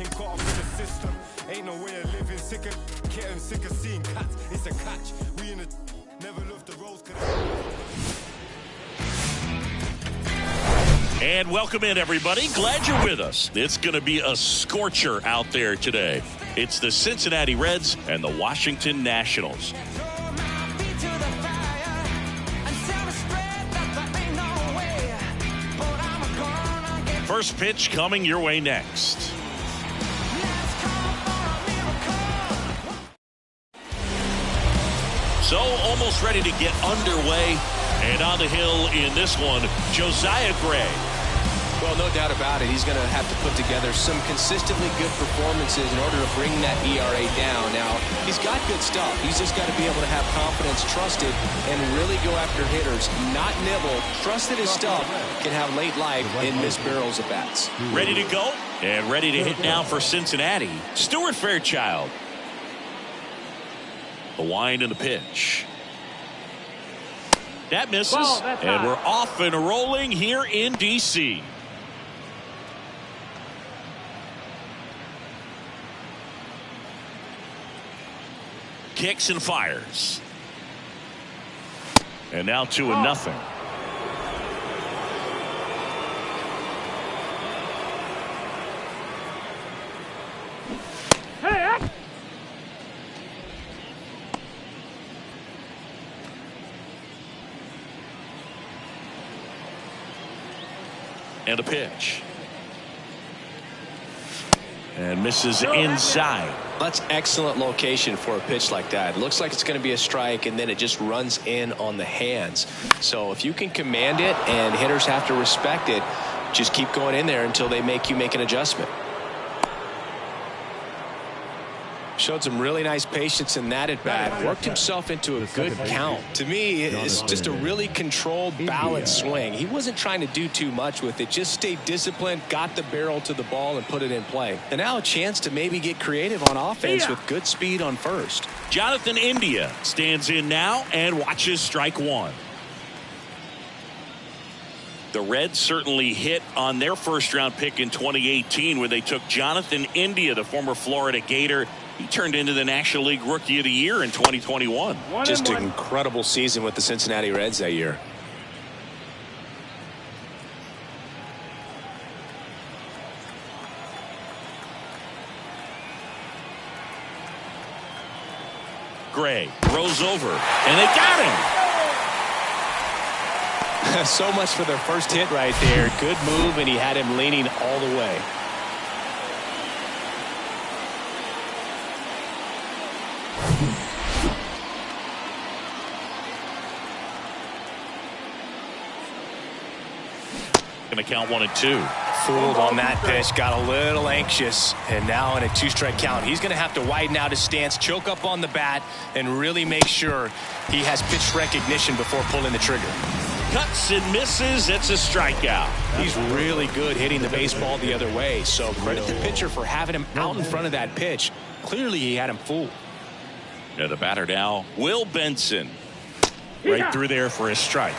Getting caught up in the system. Ain't no way of living. Sick of getting sick of seeing cats. It's a catch. We in a never love the roads. And welcome in, everybody. Glad you're with us. It's going to be a scorcher out there today. It's the Cincinnati Reds and the Washington Nationals. First pitch coming your way next. So almost ready to get underway. And on the hill in this one, Josiah Gray. Well, no doubt about it. He's going to have to put together some consistently good performances in order to bring that ERA down. Now, he's got good stuff. He's just got to be able to have confidence, trust it, and really go after hitters, not nibble. Trust that his stuff can have late life in missed barrels of bats. Ready to go and ready to hit now for Cincinnati, Stuart Fairchild. The wind and the pitch. That misses, and we're off and rolling here in D.C. Kicks and fires. And now 2-0. And a pitch. And misses inside. That's excellent location for a pitch like that. It looks like it's going to be a strike, and then it just runs in on the hands. So if you can command it and hitters have to respect it, just keep going in there until they make you make an adjustment. Showed some really nice patience in that at bat. Worked himself into a good count. To me, it's just a really controlled, balanced swing. He wasn't trying to do too much with it. Just stayed disciplined, got the barrel to the ball, and put it in play. And now a chance to maybe get creative on offense with good speed on first. Jonathan India stands in now and watches strike one. The Reds certainly hit on their first-round pick in 2018 when they took Jonathan India, the former Florida Gator. He turned into the National League Rookie of the Year in 2021. Just an incredible season with the Cincinnati Reds that year. Gray throws over, and they got him. So much for their first hit right there. Good move, and he had him leaning all the way. Going to count 1-2. Fooled on that pitch, got a little anxious, and now in a 2-strike count. He's going to have to widen out his stance, choke up on the bat, and really make sure he has pitch recognition before pulling the trigger. Cuts and misses. It's a strikeout. He's really good hitting the baseball the other way, so credit the pitcher for having him out in front of that pitch. Clearly he had him fooled. And the batter now, Will Benson. Right through there for a strike.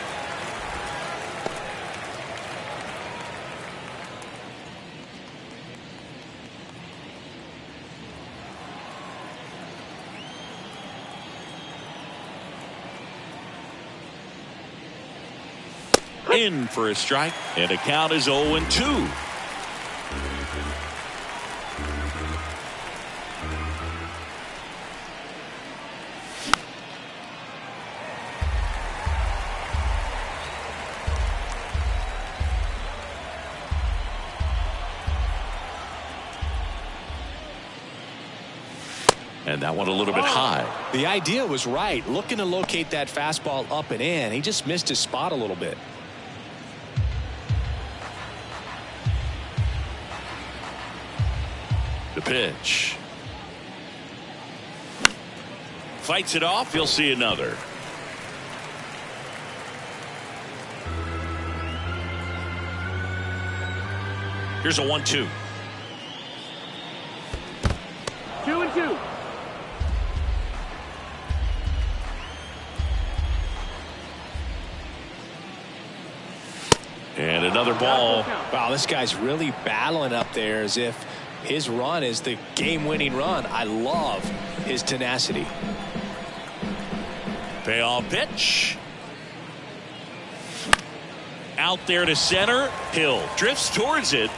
In for a strike, and the count is 0-2. And that one a little bit high. The idea was right, looking to locate that fastball up and in. He just missed his spot a little bit. The pitch. Fights it off. You'll see another. Here's a 1-2. 2-2. And another ball. Wow, this guy's really battling up there as if his run is the game-winning run. I love his tenacity. Payoff pitch. Out there to center. Hill drifts towards it.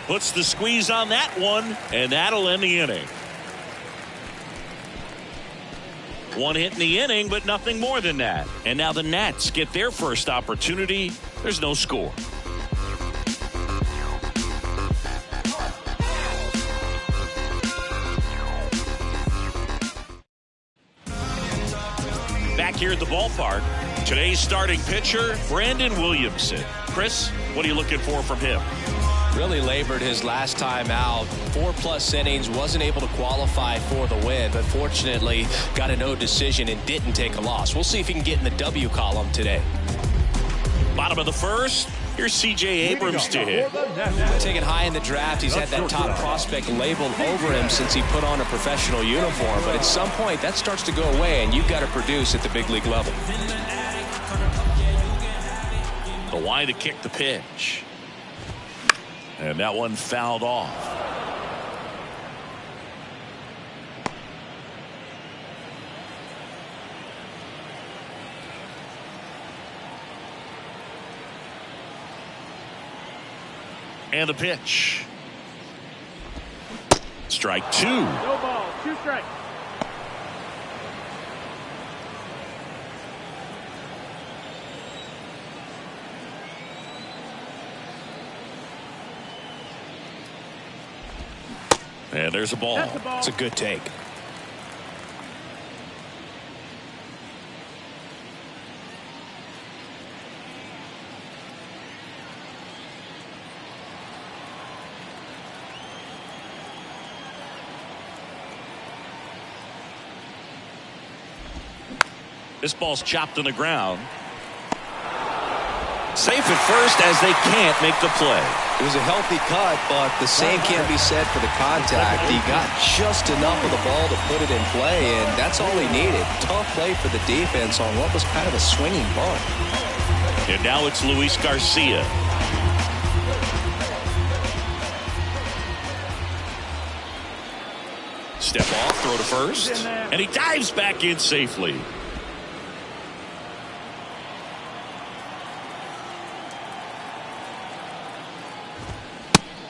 Puts the squeeze on that one, and that'll end the inning. One hit in the inning, but nothing more than that. And now the Nats get their first opportunity. There's no score. Back here at the ballpark, today's starting pitcher, Brandon Williamson. Chris, what are you looking for from him? Really labored his last time out. 4+ innings, wasn't able to qualify for the win, but fortunately got a no decision and didn't take a loss. We'll see if he can get in the W column today. Bottom of the first, here's C.J. Abrams to hit. Taken high in the draft, he's had that top prospect labeled over him since he put on a professional uniform, but at some point that starts to go away and you've got to produce at the big league level. The wide to kick the pitch. And that one fouled off. And the pitch. Strike two. No ball, 2 strikes. And there's a ball. It's a good take. This ball's chopped on the ground. Safe at first as they can't make the play. It was a healthy cut, but the same can't be said for the contact. He got just enough of the ball to put it in play, and that's all he needed. Tough play for the defense on what was kind of a swinging bunt. And now it's Luis Garcia. Step off, throw to first, and he dives back in safely.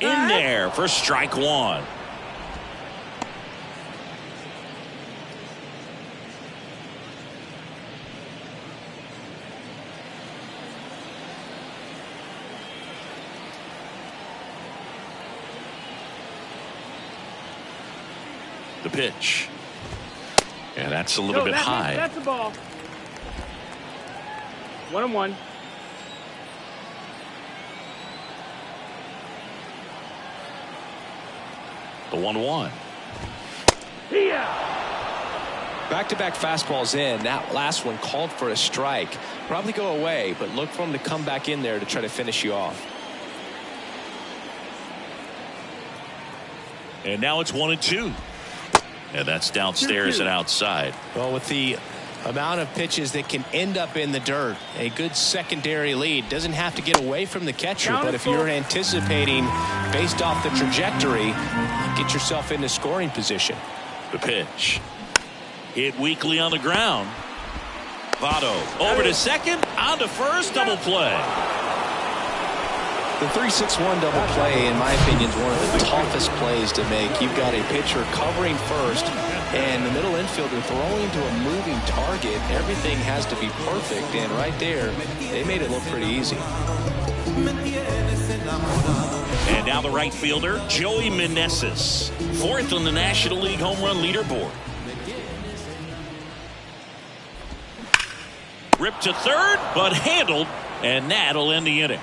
In there for strike one. The pitch. And that's a little bit high. That's a ball. 1-1. The 1-1. Back-to-back fastballs in. That last one called for a strike. Probably go away, but look for him to come back in there to try to finish you off. And now it's 1-2. And that's downstairs and outside. Well, with the amount of pitches that can end up in the dirt, a good secondary lead. Doesn't have to get away from the catcher, but if you're anticipating based off the trajectory, get yourself into scoring position. The pitch. Hit weakly on the ground. Votto over to second, on to first, double play. The 3-6-1 double play, in my opinion, is one of the toughest plays to make. You've got a pitcher covering first, and the middle infielder throwing to a moving target. Everything has to be perfect, and right there, they made it look pretty easy. And now the right fielder, Joey Meneses, 4th on the National League home run leaderboard. Ripped to third, but handled, and that'll end the inning.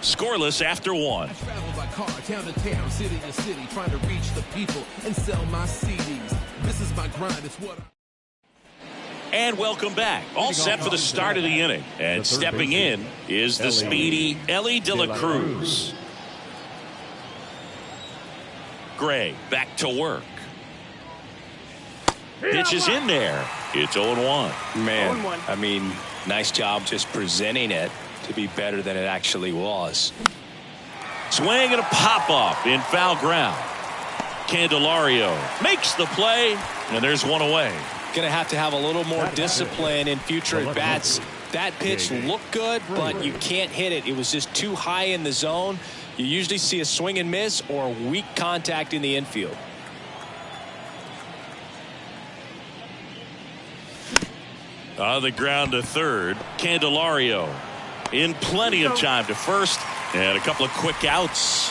Scoreless after one. I travel by car, town to town, city to city, trying to reach the people and sell my CDs. This is my grind, it's what And welcome back. All set for the start of the inning. And stepping in is the speedy Ellie De La Cruz. Gray back to work. Pitch is in there. It's 0-1. Man, I mean, nice job just presenting it to be better than it actually was. Swing and a pop-up in foul ground. Candelario makes the play, and there's one away. Going to have a little more discipline in future at-bats. That pitch looked good, but you can't hit it. It was just too high in the zone. You usually see a swing and miss or weak contact in the infield. On the ground to third, Candelario in plenty of time to first, and a couple of quick outs.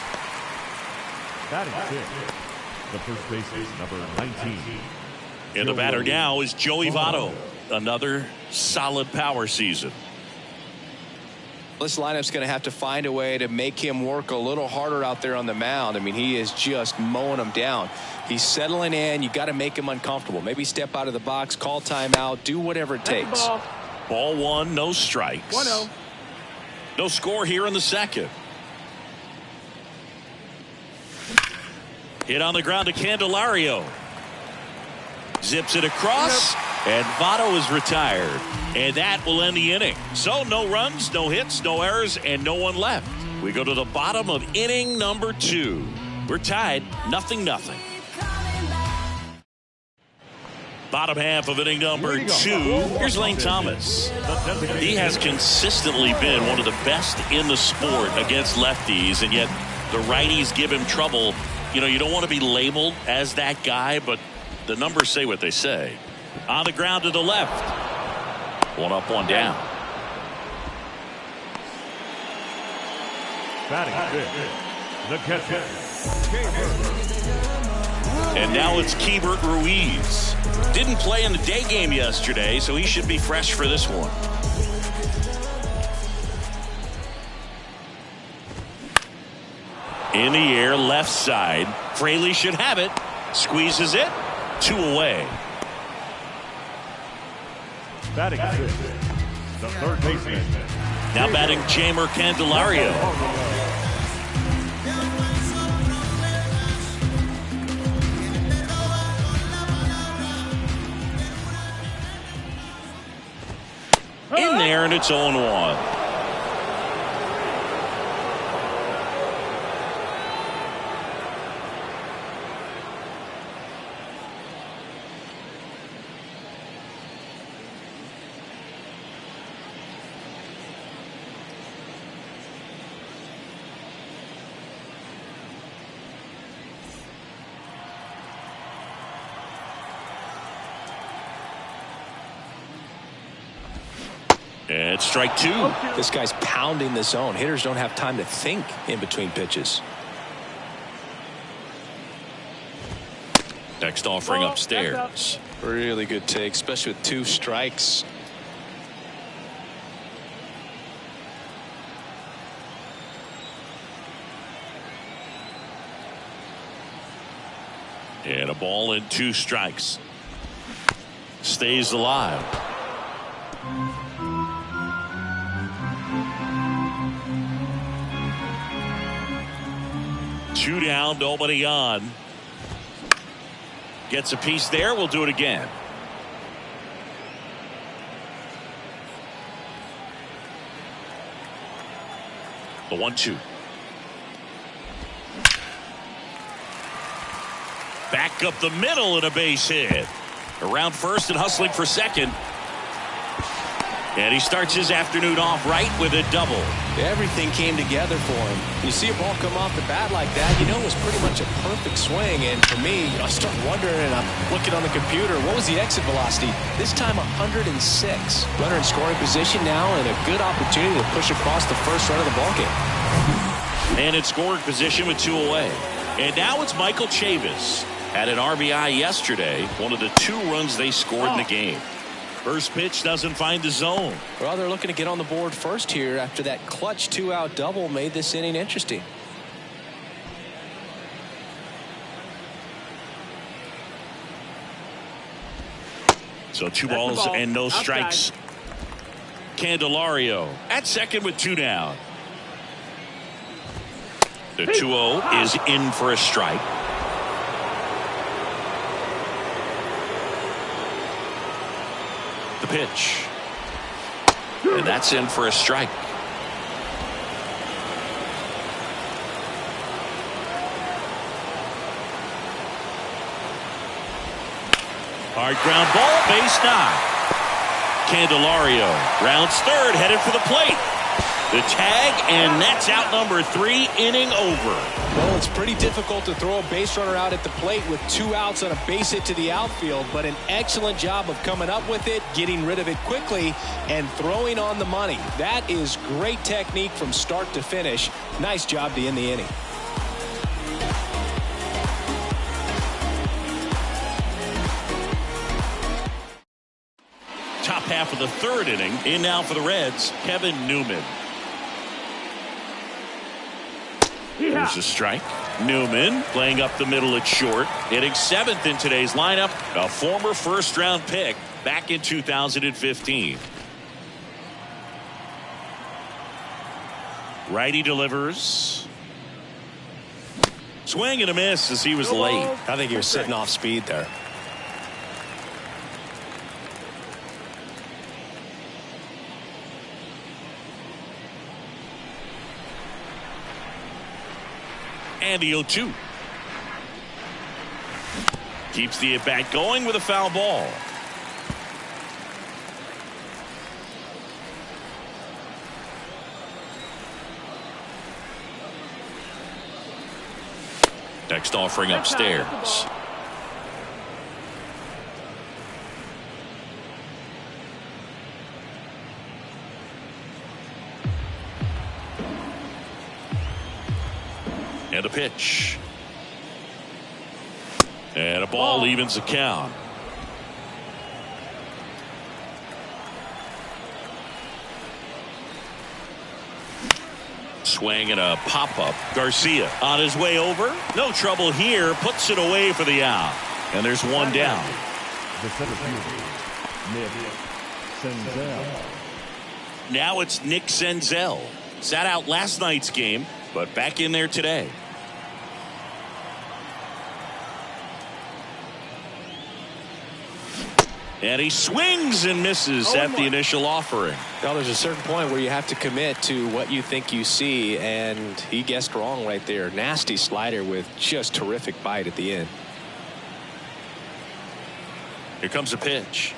Batting fifth, the first baseman, number 19. And the batter now is Joey Votto. Another solid power season. This lineup's going to have to find a way to make him work a little harder out there on the mound. I mean, he is just mowing them down. He's settling in. You got to make him uncomfortable. Maybe step out of the box, call timeout, do whatever it takes. Ball one, no strikes. 1-0. No score here in the second. Hit on the ground to Candelario. Zips it across, and Votto is retired. And that will end the inning. So no runs, no hits, no errors, and no one left. We go to the bottom of inning number 2. We're tied 0-0. Bottom half of inning number 2. Here's Lane Thomas. He has consistently been one of the best in the sport against lefties, and yet the righties give him trouble. You know, you don't want to be labeled as that guy, but the numbers say what they say. On the ground to the left. One up, one down. Batting fifth, the catcher. And now it's Keibert Ruiz. Didn't play in the day game yesterday, so he should be fresh for this one. In the air, left side. Fraley should have it. Squeezes it. 2 away. Batting fifth, the third baseman. Now batting Jeimer Candelario. In there, and it's 0-1. And strike 2. This guy's pounding the zone. Hitters don't have time to think in between pitches. Next offering upstairs. Really good take, especially with 2 strikes. And a ball and 2 strikes. Stays alive. Two down, nobody on. Gets a piece there. We'll do it again. The 1-2. Back up the middle and a base hit. Around first and hustling for second. And he starts his afternoon off right with a double. Everything came together for him. You see a ball come off the bat like that, you know it was pretty much a perfect swing. And for me, I start wondering, and I'm looking on the computer, what was the exit velocity? This time 106. Runner in scoring position now, and a good opportunity to push across the first run of the ballgame. And in scoring position with 2 away. And now it's Michael Chavis. Had an RBI yesterday, one of the 2 runs they scored in the game. First pitch doesn't find the zone. Well, they're looking to get on the board first here after that clutch 2-out double made this inning interesting. So 2 balls and no strikes. Candelario at second with 2 down. The 2-0 is in for a strike. The pitch. And that's in for a strike. Hard ground ball, base knock. Candelario rounds third, headed for the plate. The tag, and that's out number 3, inning over. Well, it's pretty difficult to throw a base runner out at the plate with 2 outs on a base hit to the outfield, but an excellent job of coming up with it, getting rid of it quickly, and throwing on the money. That is great technique from start to finish. Nice job to end the inning. Top half of the 3rd inning. In now for the Reds, Kevin Newman. There's a strike. Newman playing up the middle at short, hitting 7th in today's lineup, a former first-round pick back in 2015. Righty delivers. Swing and a miss as he was late. I think he was sitting off speed there. And the 0-2. Keeps the at-bat going with a foul ball. Next offering upstairs. And a pitch. And a ball evens the count. Swing and a pop-up. Garcia on his way over. No trouble here. Puts it away for the out. And there's one down. The center fielder, Nick Senzel. Now it's Nick Senzel. Sat out last night's game, but back in there today. And he swings and misses at the initial offering. Now there's a certain point where you have to commit to what you think you see, and he guessed wrong right there. Nasty slider with just terrific bite at the end. Here comes a pitch.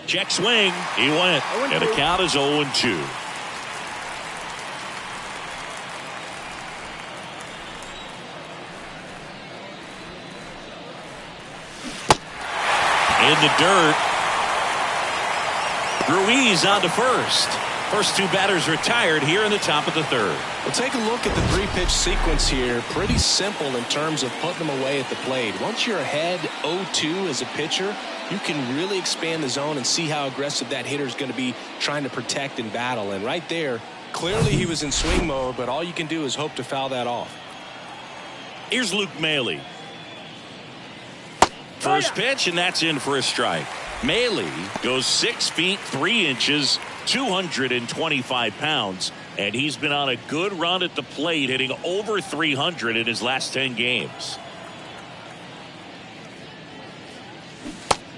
Check swing. He went. And the count is 0-2. In the dirt. Ruiz on to first. First 2 batters retired here in the top of the 3rd. Well, take a look at the 3-pitch sequence here. Pretty simple in terms of putting them away at the plate. Once you're ahead 0-2 as a pitcher, you can really expand the zone and see how aggressive that hitter is going to be trying to protect and battle. And right there, clearly he was in swing mode, but all you can do is hope to foul that off. Here's Luke Maile. First pitch, and that's in for a strike. Maile goes 6 feet 3 inches, 225 pounds, and he's been on a good run at the plate, hitting over 300 in his last 10 games.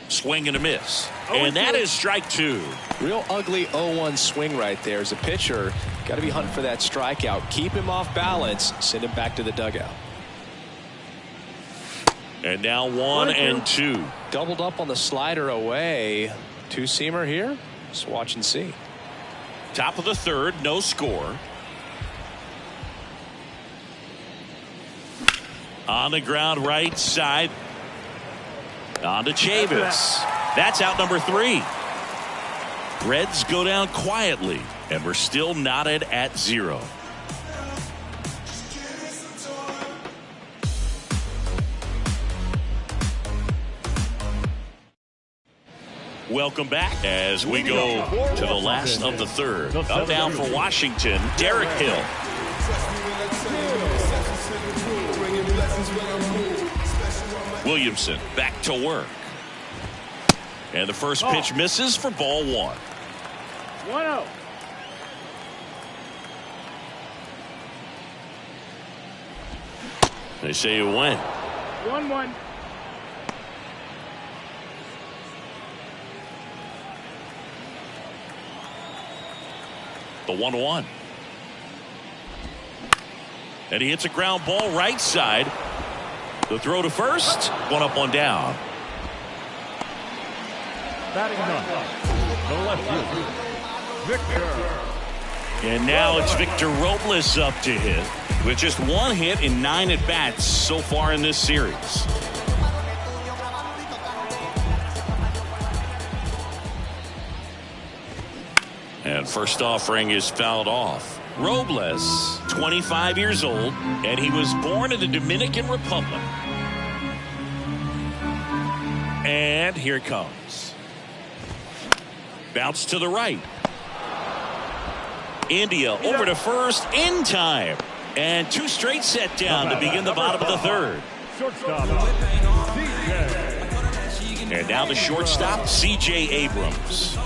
Swing and a miss. And that is strike 2. Real ugly 0-1 swing right there. As a pitcher, got to be hunting for that strikeout. Keep him off balance. Send him back to the dugout. And now 1-2. Doubled up on the slider away. 2-seamer here. Let's watch and see. Top of the 3rd, no score. On the ground right side. On to Chavis. That's out number 3. Reds go down quietly, and we're still knotted at 0. Welcome back as we go to the last of the 3rd. Up down for Washington, Derek Hill. Williamson back to work. And the first pitch misses for ball 1. 1-0. They say it went. 1-1. The 1-1. And he hits a ground ball right side. The throw to first. One up, one down. Batting ninth, the left fielder, Victor. And now it's Victor Robles up to hit with just one hit in 9 at-bats so far in this series. And first offering is fouled off. Robles, 25 years old, and he was born in the Dominican Republic. And here it comes. Bounce to the right. India over to first in time. And 2 straight set down to begin the bottom of the third. Shortstop, CJ. And now the shortstop, C.J. Abrams.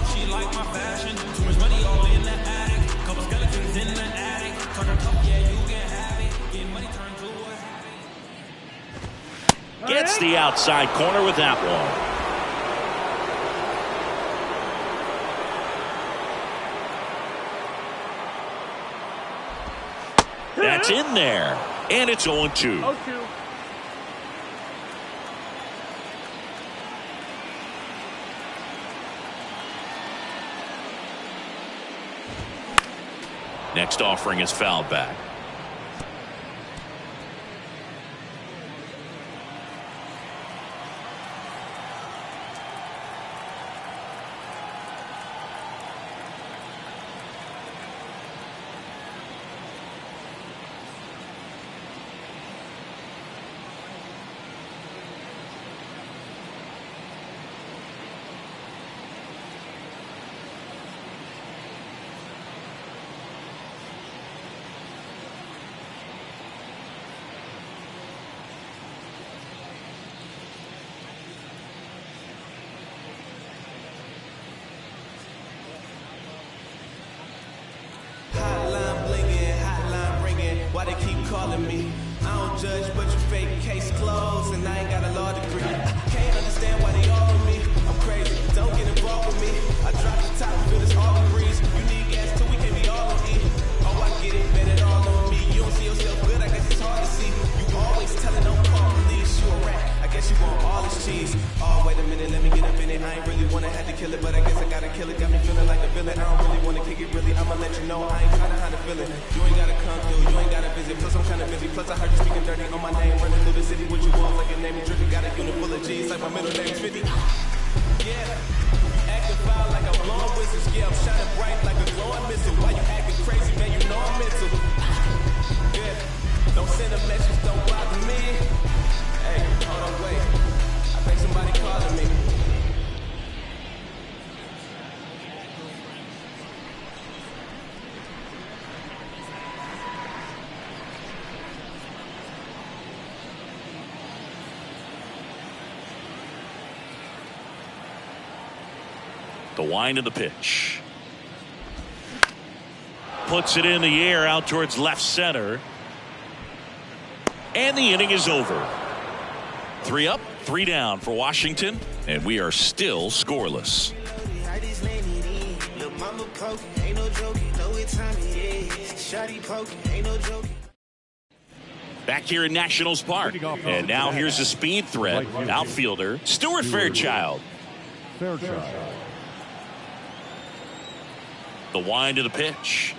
Gets the outside corner with that one. That's in there. And it's 0-2. 0-2. Next offering is fouled back. Why they keep calling me? I don't judge, but you fake case closed, and I ain't got a law degree. Can't understand why they all on me. I'm crazy, don't get involved with me. I drop the top, feel it's all degrees. You need gas too, we can be all on E. Oh, I get it, bet it all on me. You don't see yourself good, I guess it's hard to see. You always telling don't call police, you a rat. I guess you want all this cheese. Oh, wait a minute, let me get up in it. I ain't really wanna have to kill it, but I guess I gotta kill it. Got me feeling like a villain. I don't really wanna kick it, really. I'ma let you know I ain't trying to hide a feeling. You ain't gotta come through, you ain't gotta visit. Plus I'm kinda busy. Plus I heard you speaking dirty on my name. Running through the city with your walls like your name is Drippy. Got a unit full of G's like my middle name's 50. Yeah, acting foul like I'm blowing whistles. Yeah, I'm shining bright like a glowing missile. Why you acting crazy, man? You know I'm mental. Yeah, don't send a message, don't bother me. Hey, hold on, wait. I think somebody calling me. The wind of the pitch. Puts it in the air out towards left center. And the inning is over. 3 up, 3 down for Washington. And we are still scoreless. Back here in Nationals Park. And now here's a speed threat. Outfielder Stuart Fairchild. The wind of the pitch.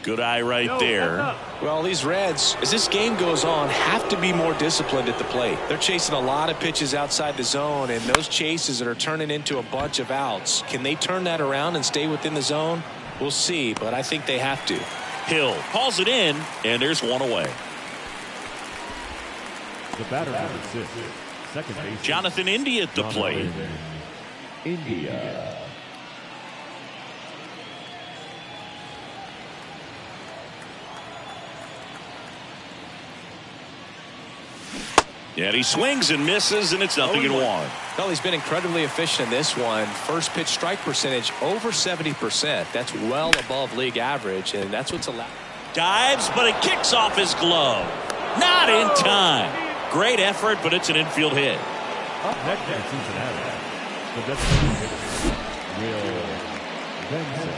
Good eye right there. Well, these Reds, as this game goes on, have to be more disciplined at the plate. They're chasing a lot of pitches outside the zone, and those chases that are turning into a bunch of outs. Can they turn that around and stay within the zone? We'll see, but I think they have to. Hill calls it in, and there's one away. The batter number 6, second base. Jonathan India at the plate. India. And he swings and misses, and it's 0-1. Well, he's been incredibly efficient in this one. First pitch strike percentage over 70%. That's well above league average, and that's what's allowed. Dives, but it kicks off his glove. Not in time. Great effort, but it's an infield hit. Up next in Cincinnati, the designated hitter, Will Benson.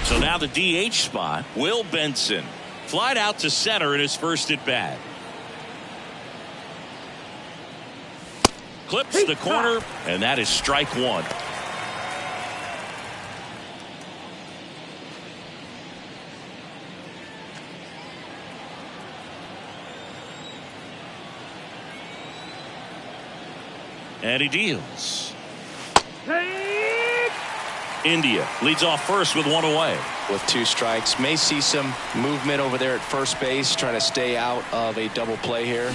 So now the DH spot, Will Benson. Flied out to center in his first at bat. Clips the corner, and that is strike one. And he deals. India leads off first with one away. With 2 strikes, may see some movement over there at first base, trying to stay out of a double play here.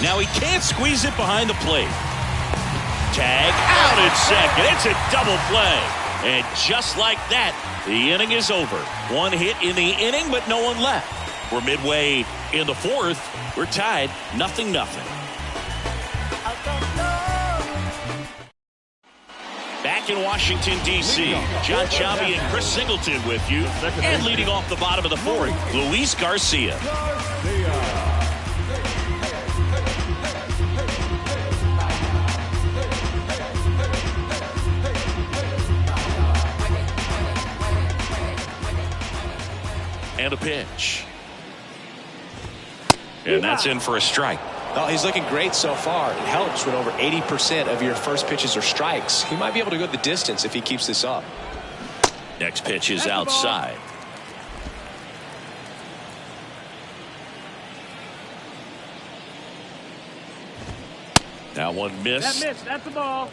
Now he can't squeeze it behind the plate. Tag out at second. It's a double play. And just like that, the inning is over. 1 hit in the inning, but no one left. We're midway in the 4th. We're tied 0-0. Back in Washington, D.C., John Chavi and Chris Singleton with you. And leading off the bottom of the 4th, Luis Garcia. And a pitch. And that's in for a strike. Well, he's looking great so far. It helps when over 80% of your first pitches are strikes. He might be able to go the distance if he keeps this up. Next pitch is outside. That one missed. That missed. That's the ball.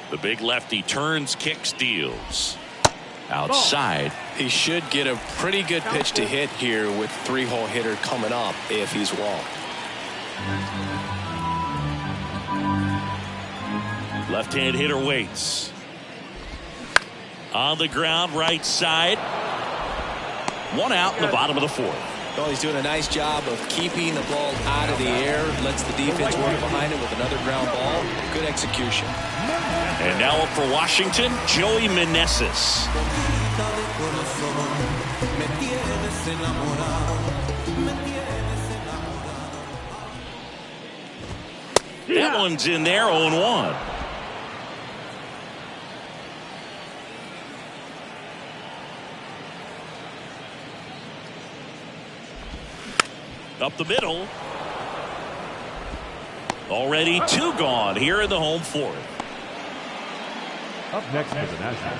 The big lefty turns, kicks, deals. Outside. He should get a pretty good pitch to hit here with 3-hole hitter coming up if he's walked. Left-hand hitter waits. On the ground, right side. 1 out in the bottom of the 4th. Well, he's doing a nice job of keeping the ball out of the air. Lets the defense work behind him with another ground ball. Good execution. And now up for Washington, Joey Meneses. That one's in there, 0-1. Up the middle. Already 2 gone here in the home 4th. Up next for the Nationals,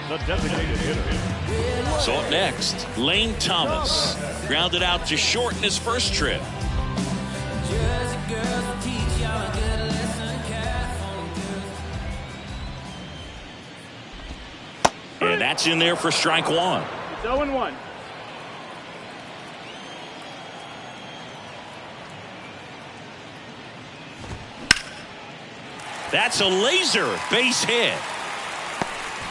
the designated hitter. So up next, Lane Thomas. Grounded out to short in his first trip. And that's in there for strike 1. It's 0-1. That's a laser base hit.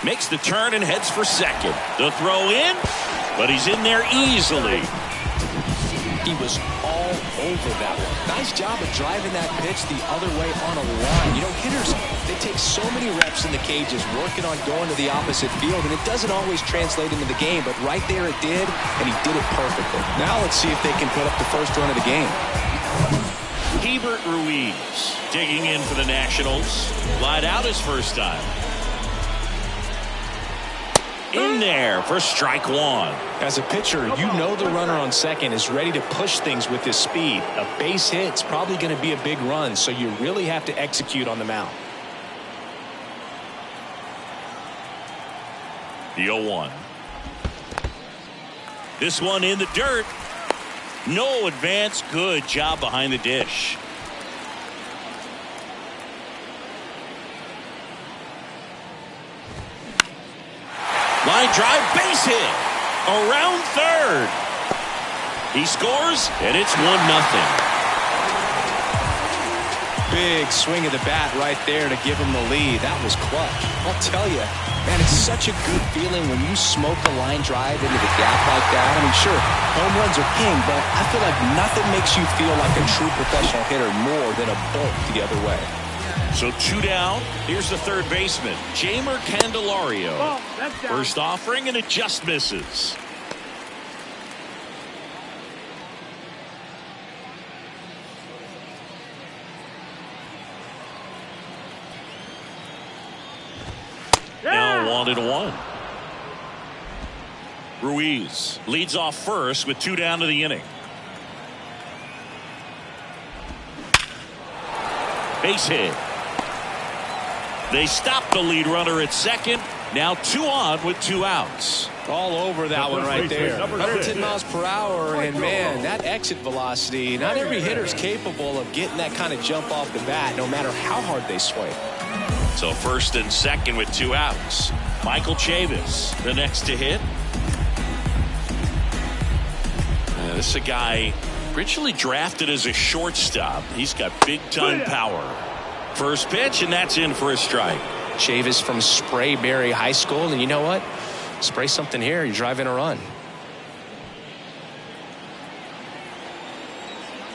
Makes the turn and heads for second. The throw in, but he's in there easily. He was all over that one. Nice job of driving that pitch the other way on a line. You know, hitters, they take so many reps in the cages working on going to the opposite field, and it doesn't always translate into the game, but right there it did, and he did it perfectly. Now let's see if they can put up the first run of the game. Hebert Ruiz digging in for the Nationals. Lied out his first time. In there for strike 1. As a pitcher, you know the runner on second is ready to push things with his speed. A base hit's probably going to be a big run, so you really have to execute on the mound. The 0-1. This one in the dirt. No advance. Good job behind the dish. Line drive, base hit. Around third. He scores, and it's 1-0. Big swing of the bat right there to give him the lead. That was clutch. I'll tell you, man, it's such a good feeling when you smoke a line drive into the gap like that. I mean, sure, home runs are king, but I feel like nothing makes you feel like a true professional hitter more than a bolt the other way. So 2 down. Here's the third baseman, Jamer Candelario. Ball, that's down. First offering, and it just misses. Now 1-1. Ruiz leads off first with 2 down to the inning. Base hit. They stop the lead runner at second. Now 2 on with 2 outs. All over that one right there. Number 110 6. miles per hour, and man, that exit velocity, not every hitter's capable of getting that kind of jump off the bat, no matter how hard they swing. So first and second with 2 outs. Michael Chavis, the next to hit. This is a guy originally drafted as a shortstop. He's got big-time power. First pitch, and that's in for a strike. Chavis from Sprayberry High School, and you know what? Spray something here, you're driving a run.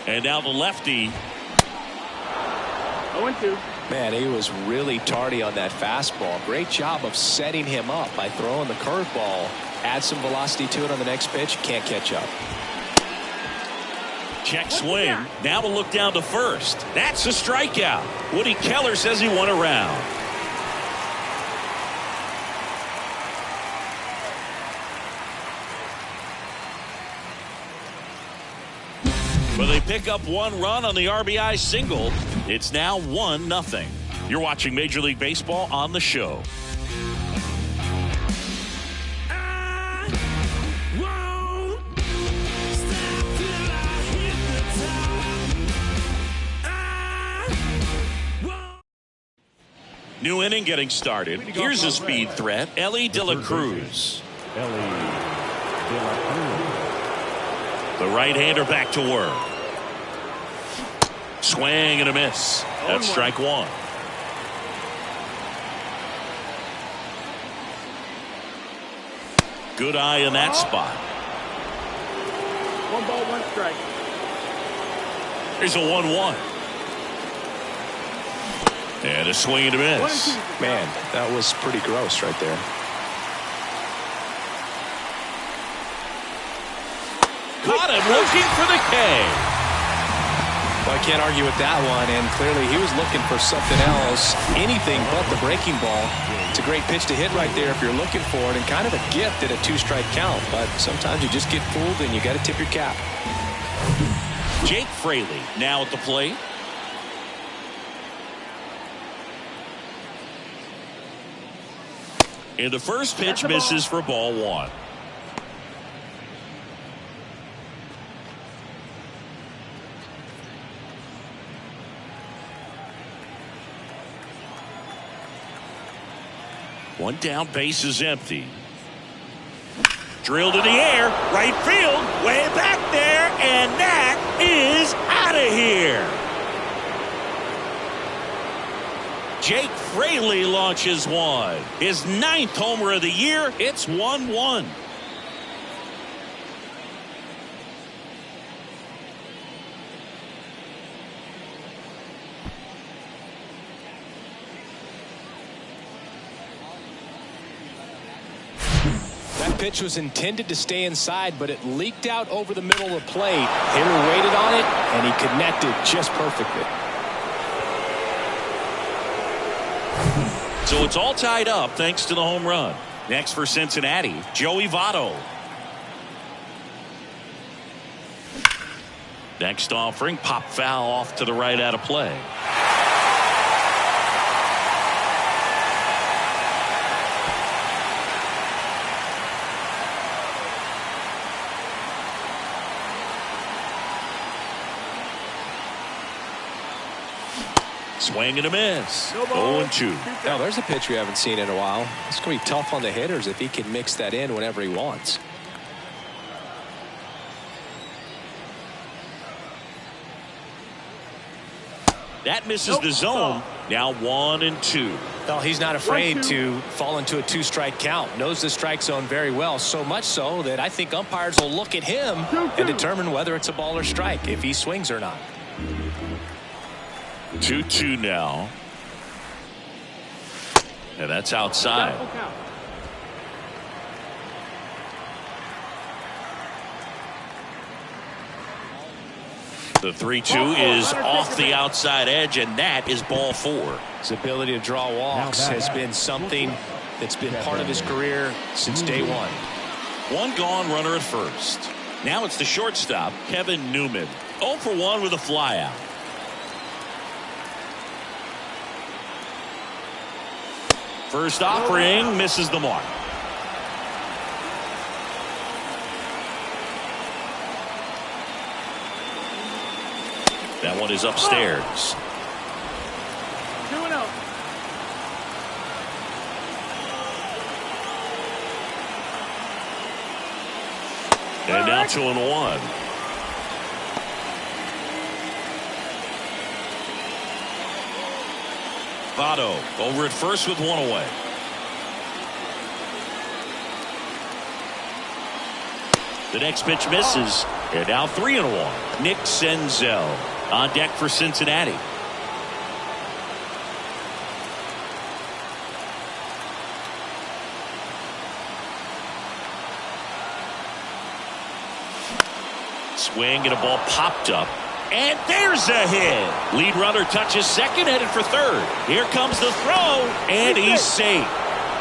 And now the lefty. 0-2. Man, he was really tardy on that fastball. Great job of setting him up by throwing the curveball. Add some velocity to it on the next pitch, can't catch up. Check swing. Now a look down to first. That's a strikeout. Woody Keller says he won a round. Well, they pick up 1 run on the RBI single. It's now 1-0. You're watching Major League Baseball on the show. New inning getting started. Here's a speed threat, Ellie De La Cruz. The right-hander back to work. Swing and a miss. That's strike 1. Good eye in that spot. 1 ball, 1 strike. Here's a 1-1. And a swing and a miss. Man, that was pretty gross right there. Caught him looking for the K. Well, I can't argue with that one, and clearly he was looking for something else, anything but the breaking ball. It's a great pitch to hit right there if you're looking for it, and kind of a gift at a 2-strike count, but sometimes you just get fooled and you got to tip your cap. Jake Fraley now at the plate. And the first pitch misses for ball 1. One down, base is empty. Drilled in the air, right field, way back there, and that is out of here. Jake Fraley launches one. His 9th homer of the year. It's 1-1. That pitch was intended to stay inside, but it leaked out over the middle of the plate. Hitter waited on it, and he connected just perfectly. So it's all tied up thanks to the home run. Next for Cincinnati, Joey Votto. Next offering, pop foul off to the right out of play. Swing and a miss. 0-2. Now there's a pitch we haven't seen in a while. It's going to be tough on the hitters if he can mix that in whenever he wants. That misses the zone. Now 1-2. Well, he's not afraid to fall into a 2-strike count. Knows the strike zone very well, so much so that I think umpires will look at him and determine whether it's a ball or strike, if he swings or not. 2-2 now. And that's outside. The 3-2 is off the outside edge, and that is ball 4. His ability to draw walks has been something that's been part of his career since day one. One gone, runner at first. Now it's the shortstop, Kevin Newman. 0 for 1 with a flyout. First offering misses the mark. That one is upstairs. 2-0. And now 2-1. Votto over at first with one away. The next pitch misses. And now 3-1. Nick Senzel on deck for Cincinnati. Swing and a ball popped up. And there's a hit. Lead runner touches second, headed for third. Here comes the throw, and he's safe.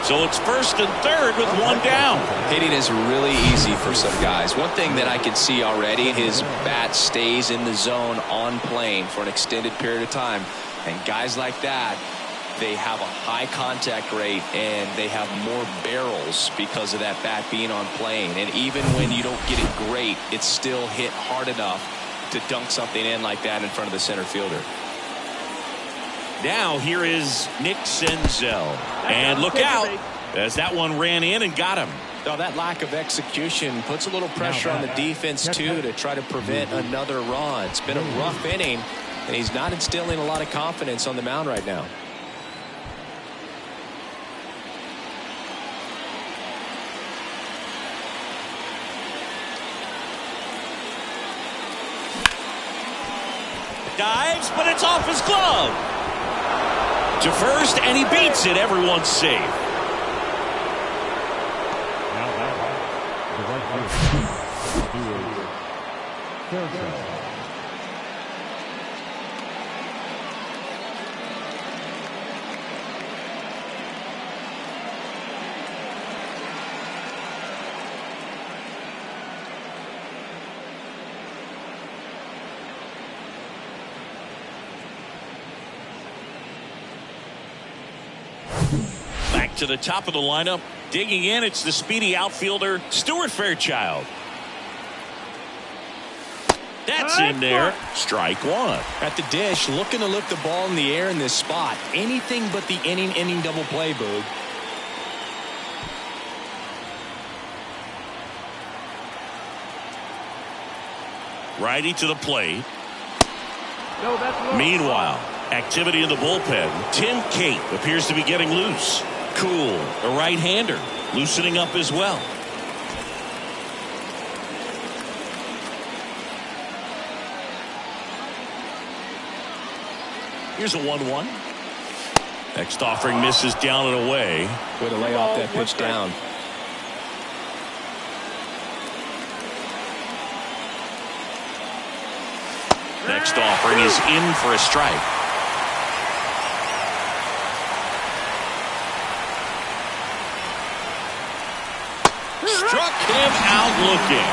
So it's first and third with one down. Hitting is really easy for some guys. One thing that I can see already, his bat stays in the zone on plane for an extended period of time. And guys like that, they have a high contact rate and they have more barrels because of that bat being on plane. And even when you don't get it great, it's still hit hard enough to dunk something in like that in front of the center fielder. Now here is Nick Senzel. And look out as that one ran in and got him. Now that lack of execution puts a little pressure on the defense too to try to prevent another run. It's been a rough inning and he's not instilling a lot of confidence on the mound right now. Dives, but it's off his glove. To first, and he beats it. Everyone's safe. Back to the top of the lineup. Digging in, it's the speedy outfielder, Stuart Fairchild. That's in there. Strike one. At the dish, looking to lift the ball in the air in this spot. Anything but the inning double play, Boog. Righty to the plate. No, that's Meanwhile, activity in the bullpen. Tim Cate appears to be getting loose. Cool, a right-hander, loosening up as well. Here's a 1-1. Next offering misses down and away. Way to lay off that pitch down. Next offering is in for a strike. Struck him out looking.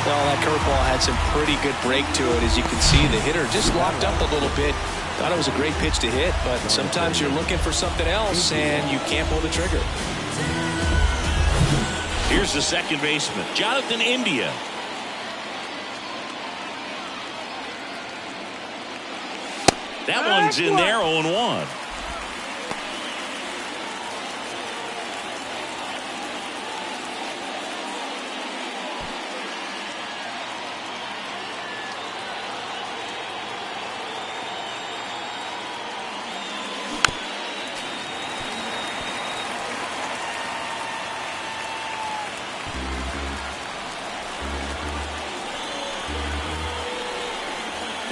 Well, that curveball had some pretty good break to it. As you can see, the hitter just locked up a little bit. Thought it was a great pitch to hit, but sometimes you're looking for something else and you can't pull the trigger. Here's the second baseman, Jonathan India. That one's in there, 0-1.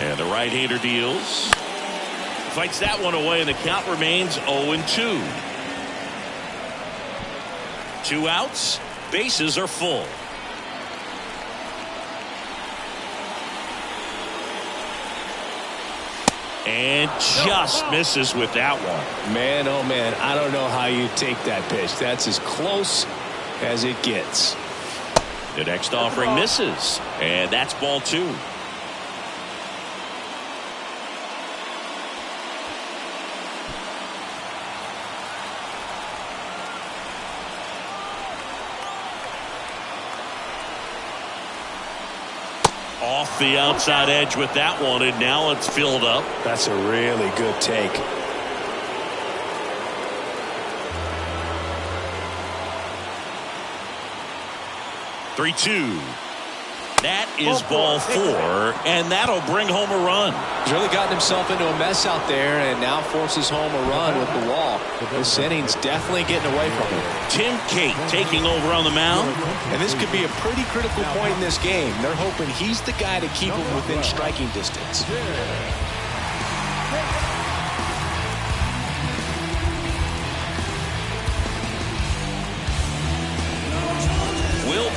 And the right-hander deals. Fights that one away, and the count remains 0-2. 2 outs. Bases are full. And just misses with that one. Man, oh man, I don't know how you take that pitch. That's as close as it gets. The next offering misses, and that's ball 2. Off the outside edge with that one, and now it's filled up. That's a really good take. Three-two. That is ball 4, and that'll bring home a run. He's really gotten himself into a mess out there and now forces home a run with the wall. This inning's definitely getting away from him. Tim Cate taking over on the mound. And this could be a pretty critical point in this game. They're hoping he's the guy to keep him within striking distance.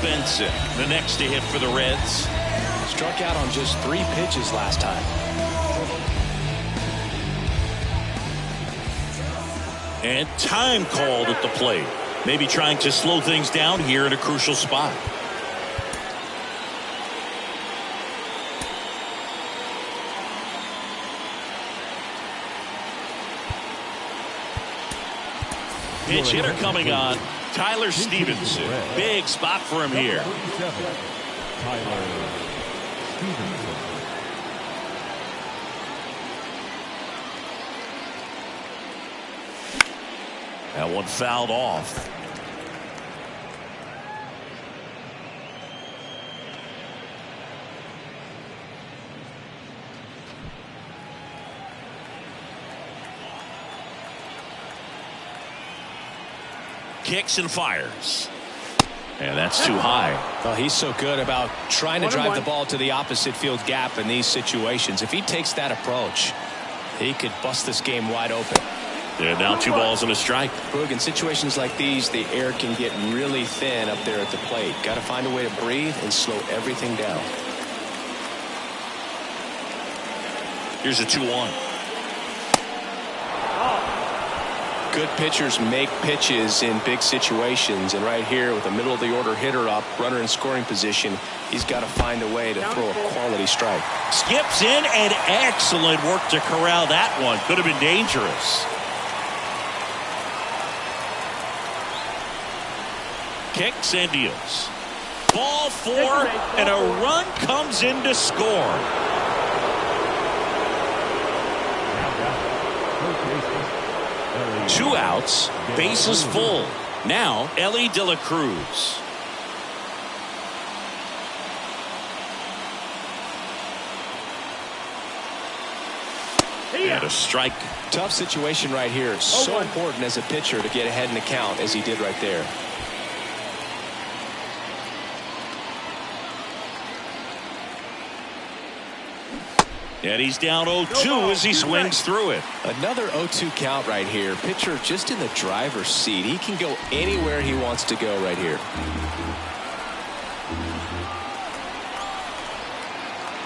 Benson, the next to hit for the Reds. Struck out on just 3 pitches last time. And time called at the plate. Maybe trying to slow things down here in a crucial spot. Pitch hitter coming on. Tyler Stevenson. Big spot for him here. Tyler Stevenson. That one fouled off. Kicks and fires. And that's too high. Well, he's so good about trying to drive the ball to the opposite field gap in these situations. If he takes that approach, he could bust this game wide open. And now 2 balls and a strike. Boog, in situations like these, the air can get really thin up there at the plate. Got to find a way to breathe and slow everything down. Here's a 2-1. Good pitchers make pitches in big situations, and right here with a middle of the order hitter up, runner in scoring position, he's got to find a way to throw a quality strike. Skips in, and excellent work to corral that one. Could have been dangerous. Kicks and deals. Ball 4, and a run comes in to score. Two outs, bases full. Now, Ellie De La Cruz. And a strike. Tough situation right here. So important as a pitcher to get ahead in the count as he did right there. And he's down 0-2 as he swings through it. Another 0-2 count right here. Pitcher just in the driver's seat. He can go anywhere he wants to go right here.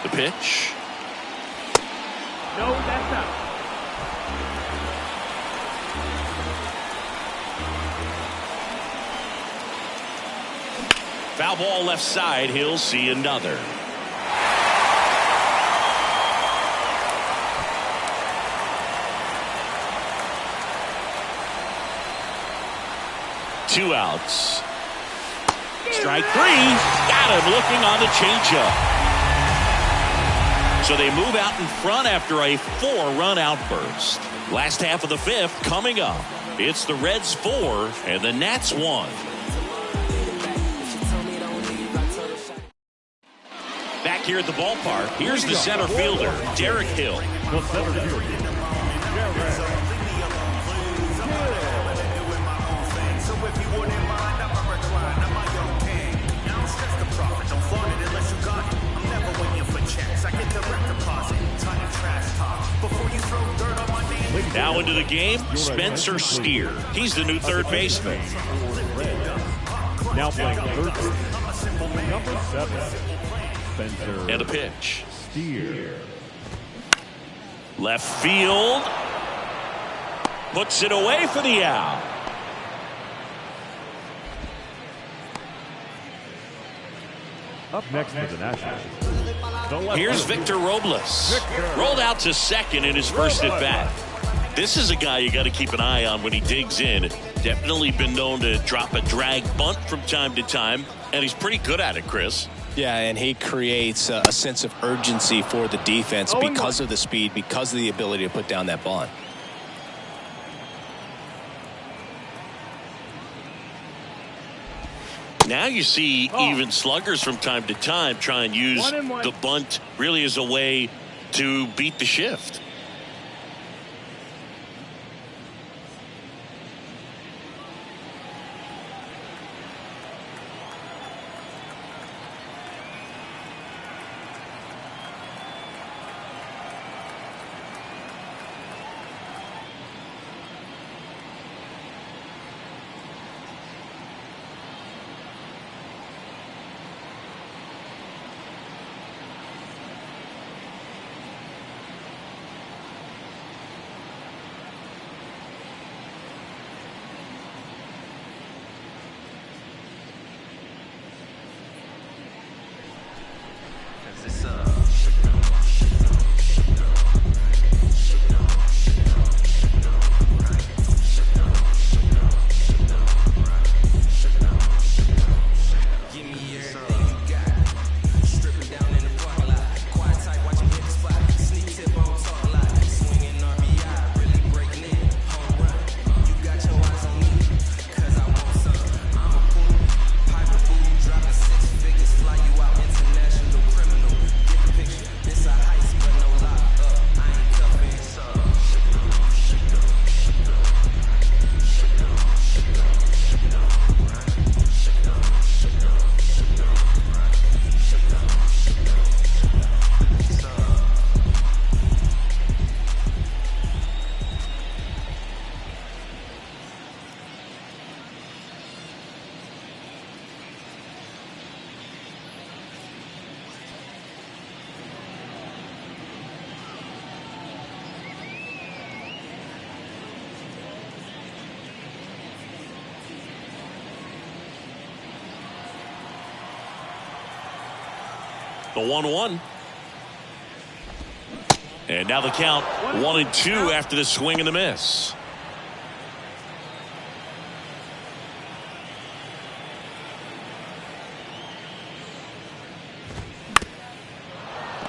The pitch. No, that's out. Foul ball left side. He'll see another. Two outs. Strike 3. Got him looking on the changeup. So they move out in front after a 4-run outburst. Last half of the 5th coming up. It's the Reds 4 and the Nats 1. Back here at the ballpark, here's the center fielder, Derek Hill. The center fielder, Derek. I get direct deposit. Now into the game, Spencer Steer. He's the new third baseman. Now playing third base, number 7, Spencer. And a pitch. Steer. Left field. Puts it away for the out. Up next for the Nationals. Here's Victor Robles. Rolled out to second in his first at bat. This is a guy you got to keep an eye on when he digs in. Definitely been known to drop a drag bunt from time to time, and he's pretty good at it, Chris. Yeah, and he creates a sense of urgency for the defense because of the speed, because of the ability to put down that bunt. Now you see even sluggers from time to time try and use the bunt really as a way to beat the shift. The 1-1. And now the count 1-2 after the swing and the miss.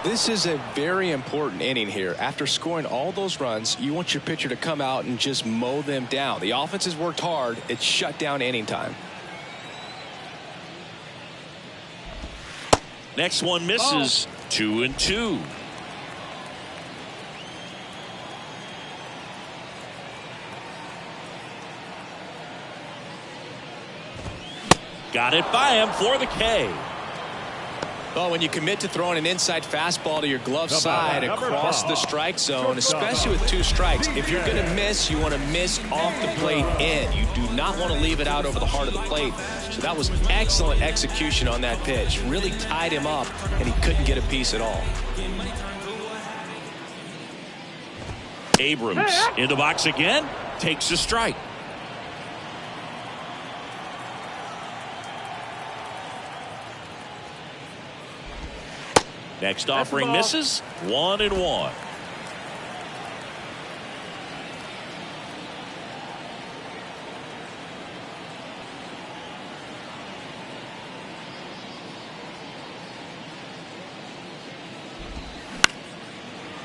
This is a very important inning here. After scoring all those runs, you want your pitcher to come out and just mow them down. The offense has worked hard. It's shut down inning time. Next one misses. 2-2. Got it by him for the K. Well, when you commit to throwing an inside fastball to your glove side across the strike zone, especially with 2 strikes, if you're going to miss, you want to miss off the plate in. You do not want to leave it out over the heart of the plate. So that was excellent execution on that pitch. Really tied him up, and he couldn't get a piece at all. Abrams in the box again, takes a strike. Next offering misses. 1-1.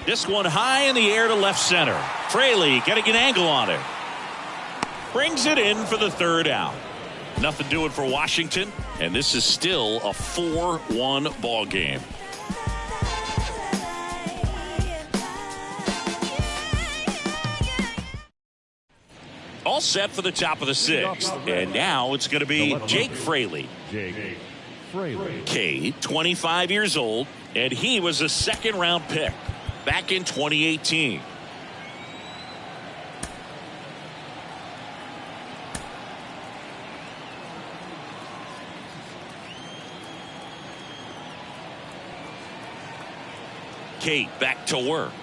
This one high in the air to left center. Fraley getting an angle on it. Brings it in for the 3rd out. Nothing doing for Washington, and this is still a 4-1 ball game. All set for the top of the 6th. And now it's going to be Jake Fraley. Jake Fraley. K, 25 years old, and he was a 2nd-round pick back in 2018. Kate back to work.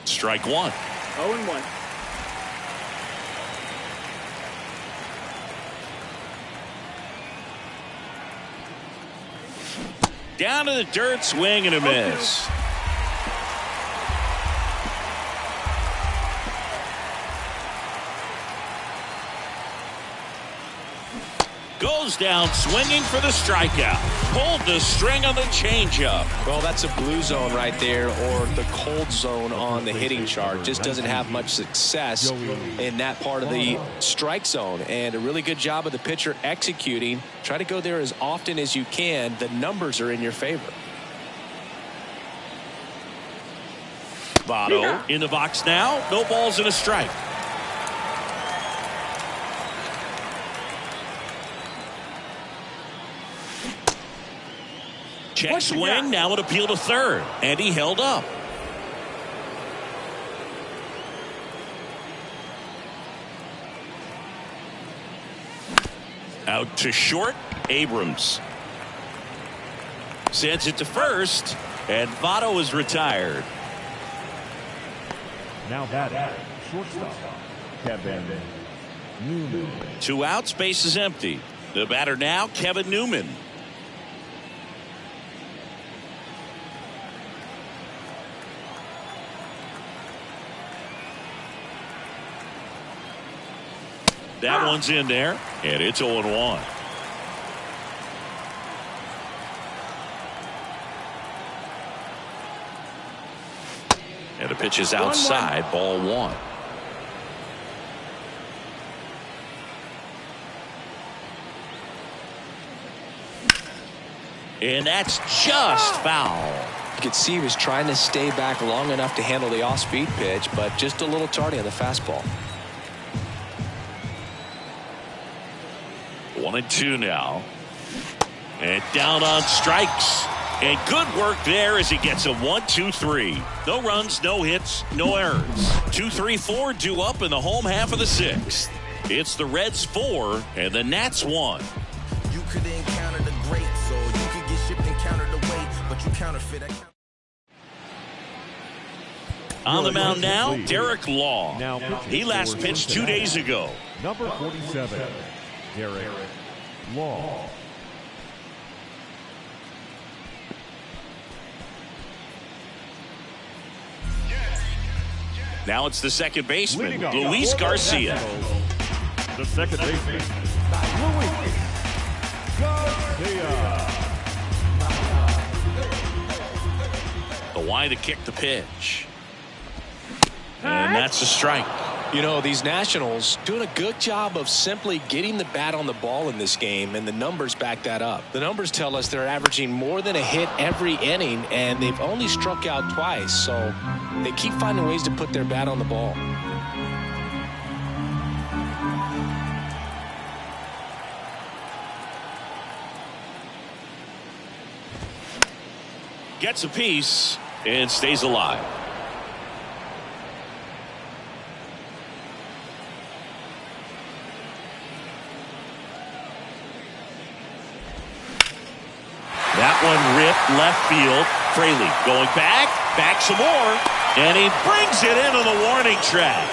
Strike one. 0-1. Down to the dirt, swing and a miss. Goes down swinging for the strikeout. Pulled the string on the changeup. Well, that's a blue zone right there, or the cold zone on the hitting chart. Just doesn't have much success in that part of the strike zone. And a really good job of the pitcher executing. Try to go there as often as you can. The numbers are in your favor. Votto in the box now. No balls and a strike. Check swing, now an appeal to third, and he held up. Out to short, Abrams. Sends it to first, and Votto is retired. Now batting, shortstop, Kevin Newman. 2 outs, base is empty. The batter now, Kevin Newman. That one's in there, and it's 0-1. And the pitch is outside, ball one. And that's just foul. You could see he was trying to stay back long enough to handle the off-speed pitch, but just a little tardy on the fastball. 1-2 now. And down on strikes. And good work there as he gets a 1-2-3. No runs, no hits, no errors. 2-3-4 due up in the home half of the 6th. It's the Reds 4 and the Nats 1. You could encounter the greats, so you could get shipped and countered away, but you counterfeit that. On the mound now, Derek Law. He last pitched 2 days ago. Number 47, Derek Law. Now it's the second baseman, Luis Garcia. The second baseman, Luis Garcia. The wide to kick the pitch. And that's a strike. You know, these Nationals doing a good job of simply getting the bat on the ball in this game, and the numbers back that up. The numbers tell us they're averaging more than a hit every inning, and they've only struck out twice, so they keep finding ways to put their bat on the ball. Gets a piece and stays alive. That one ripped left field. Fraley going back some more, and he brings it into the warning track.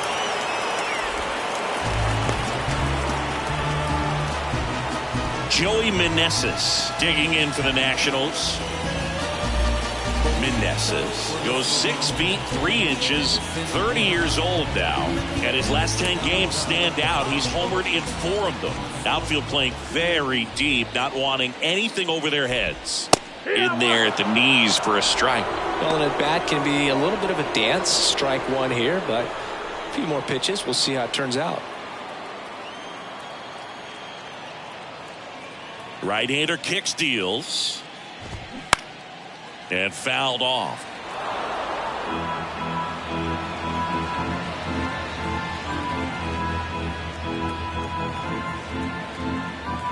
Joey Meneses digging in for the Nationals. Meneses goes 6 feet 3 inches, 30 years old now, and his last 10 games stand out. He's homered in 4 of them. Outfield playing very deep, not wanting anything over their heads. In there at the knees for a strike. Well, an at-bat can be a little bit of a dance. Strike one here, but a few more pitches. We'll see how it turns out. Right-hander kicks, deals. And fouled off.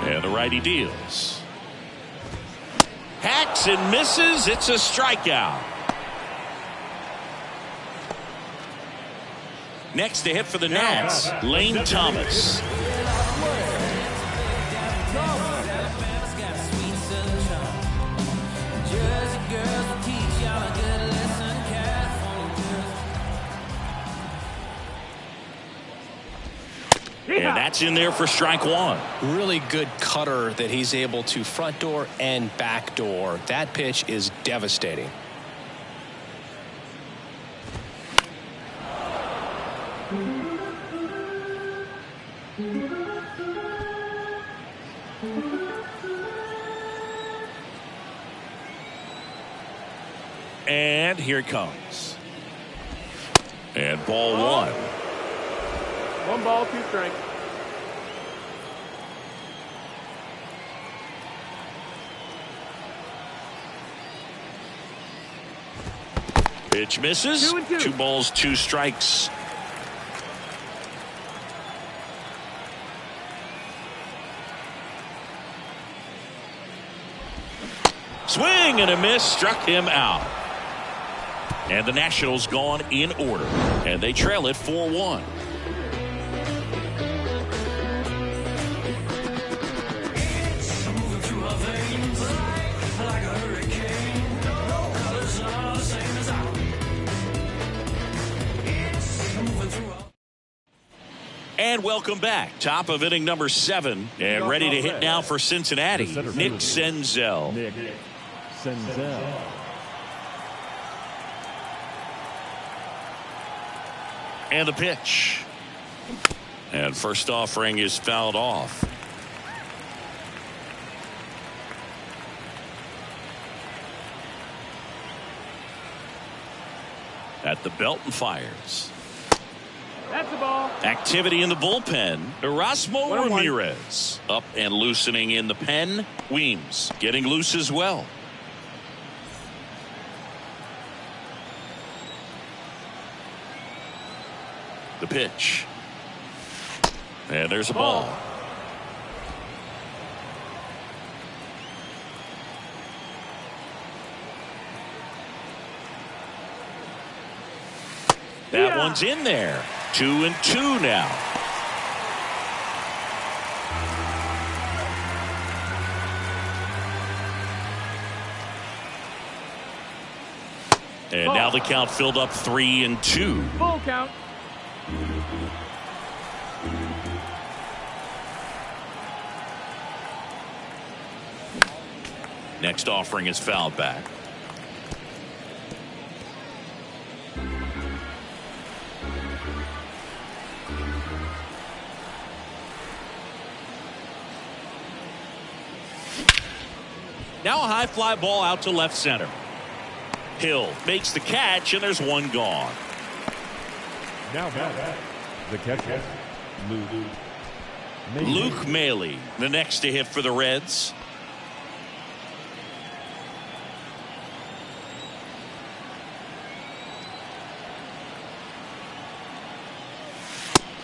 And the righty deals. Hacks and misses. It's a strikeout. Next to hit for the Nats, Lane Thomas. And that's in there for strike one. Really good cutter that he's able to front door and back door. That pitch is devastating. And here it comes. And ball one. 1 ball, 2 strikes. Pitch misses. 2 and 2. 2 balls, 2 strikes. Swing and a miss, struck him out. And the Nationals gone in order. And they trail it 4-1. And welcome back. Top of inning number 7. And ready to hit now for Cincinnati, Nick Senzel. Nick Senzel. And the pitch. And first offering is fouled off. At the belt and fires. That's the ball. Activity in the bullpen. Erasmo 1-1. Ramirez up and loosening in the pen. Weems getting loose as well. The pitch. And there's a ball. That one's in there. 2-2 now. And now the count filled up 3-2. Full count. Next offering is fouled back. Now a high fly ball out to left center. Hill makes the catch, and there's one gone. Now back. The catcher, Luke Maile, the next to hit for the Reds.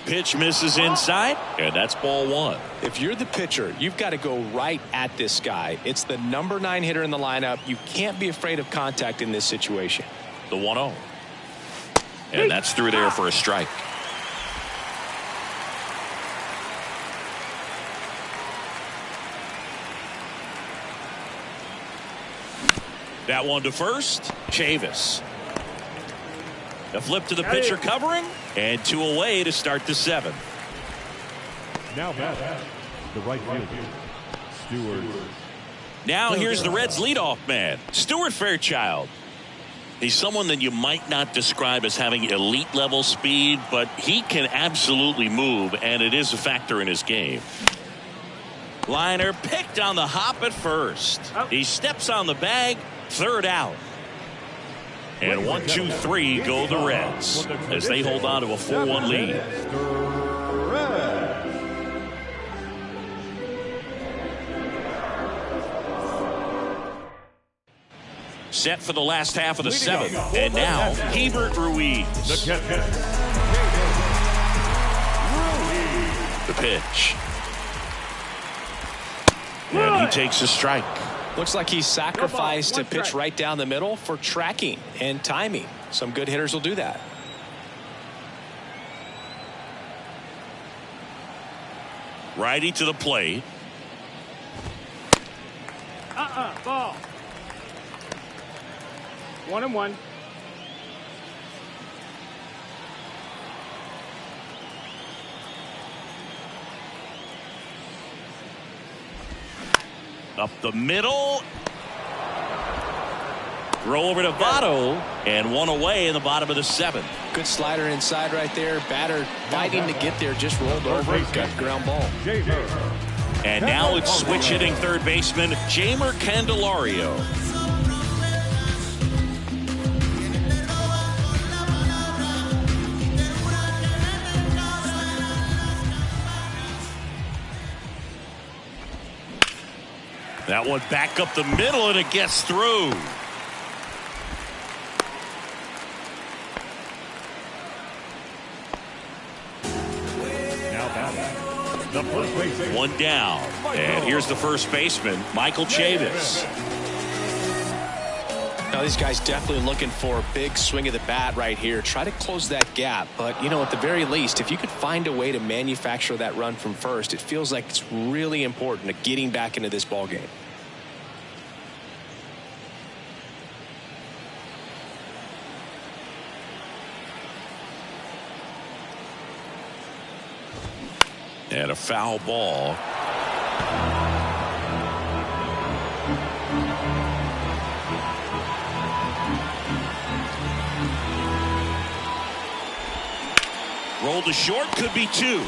Pitch misses inside, and that's ball one. If you're the pitcher, you've got to go right at this guy. It's the number 9 hitter in the lineup. You can't be afraid of contact in this situation. The 1-0. And that's through there for a strike. That one to first. Chavis. A flip to the pitcher covering, and 2 away to start the 7th. Now back. The right fielder, Stewart. Now here's the Reds' leadoff man, Stuart Fairchild. He's someone that you might not describe as having elite level speed, but he can absolutely move, and it is a factor in his game. Liner picked on the hop at first. He steps on the bag, third out. And 1-2-3 go the Reds as they hold on to a 4-1 lead. Set for the last half of the 7th. And now Hebert Ruiz. The pitch. And he takes a strike. Looks like he sacrificed a pitch right down the middle for tracking and timing. Some good hitters will do that. Righty to the plate. Ball. 1-1. Up the middle. Throw over to Votto, and one away in the bottom of the 7th. Good slider inside right there. Batter fighting to get there, just rolled over. Got ground ball. And now it's switch hitting third baseman Jeimer Candelario. That one back up the middle, and it gets through. Now batting. The first baseman. One down. And here's the first baseman, Michael Chavis. Now these guys definitely looking for a big swing of the bat right here. Try to close that gap. But, you know, at the very least, if you could find a way to manufacture that run from first, it feels like it's really important to getting back into this ball game. And a foul ball. Roll to short, could be 2.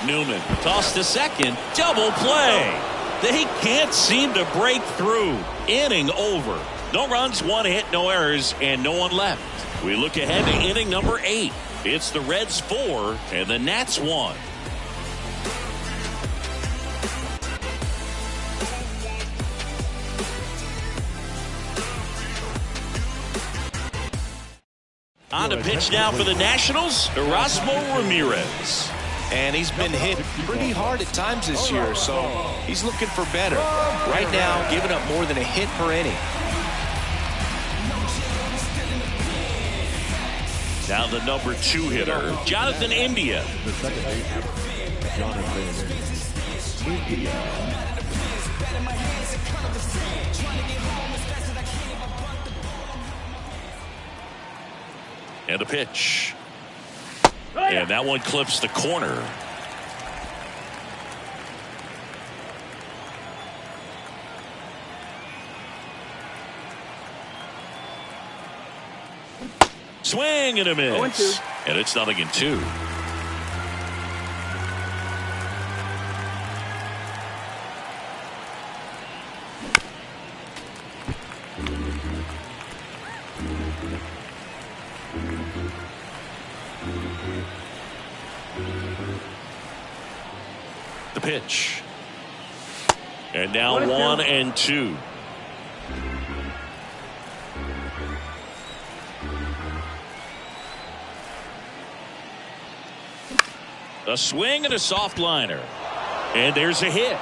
Newman tossed to second, double play. They can't seem to break through. Inning over. No runs, 1 hit, no errors, and no one left. We look ahead to inning number 8. It's the Reds 4 and the Nats 1. On the pitch now for the Nationals, Erasmo Ramirez. And he's been hit pretty hard at times this year, so he's looking for better. Right now, giving up more than a hit per inning. Now the number 2 hitter, Jonathan India. The second baseman, Jonathan India. And a pitch. And that one clips the corner. Swing and a miss. And it's 0-2. The pitch. And now 1-2. A swing and a soft liner. And there's a hit.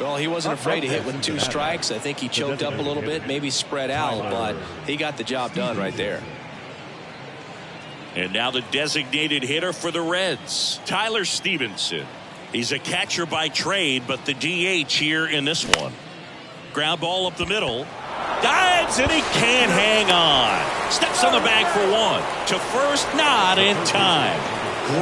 Well, he wasn't afraid to hit with 2 strikes. I think he choked up a little bit, maybe spread out, but he got the job done right there. And now the designated hitter for the Reds, Tyler Stevenson. He's a catcher by trade, but the DH here in this one. Ground ball up the middle. Dives, and he can't hang on. Steps on the bag for 1. To first, not in time.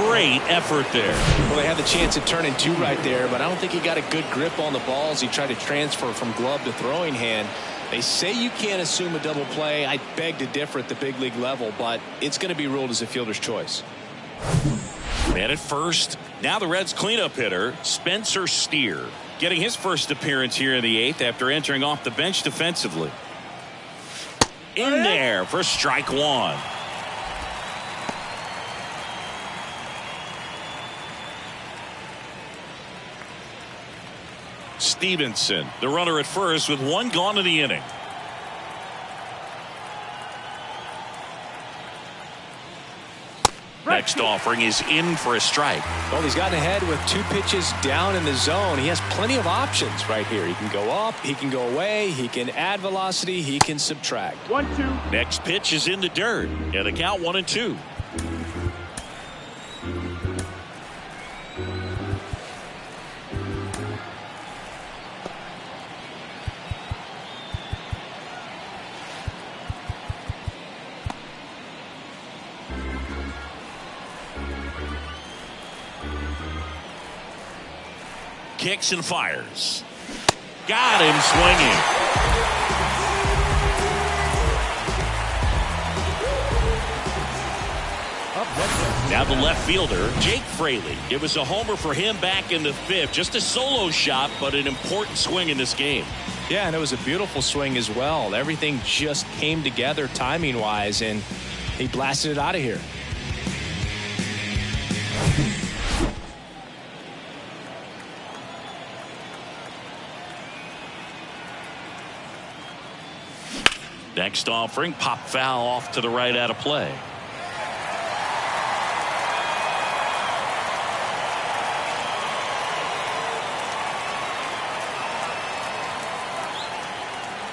Great effort there. Well, they had the chance at turning 2 right there, but I don't think he got a good grip on the balls. He tried to transfer from glove to throwing hand. They say you can't assume a double play. I beg to differ at the big league level, but it's going to be ruled as a fielder's choice. Man at first. Now the Reds cleanup hitter, Spencer Steer, getting his first appearance here in the 8th after entering off the bench defensively. In there for strike 1. Stevenson, the runner at first with 1 gone in the inning. Next offering is in for a strike. Well, he's gotten ahead with 2 pitches down in the zone. He has plenty of options right here. He can go up, he can go away, he can add velocity, he can subtract. 1-2. Next pitch is in the dirt, and the count 1-2. Kicks and fires. Got him swinging. Now the left fielder, Jake Fraley. It was a homer for him back in the 5th. Just a solo shot, but an important swing in this game. Yeah, and it was a beautiful swing as well. Everything just came together timing-wise, and he blasted it out of here. Next offering, pop foul off to the right out of play.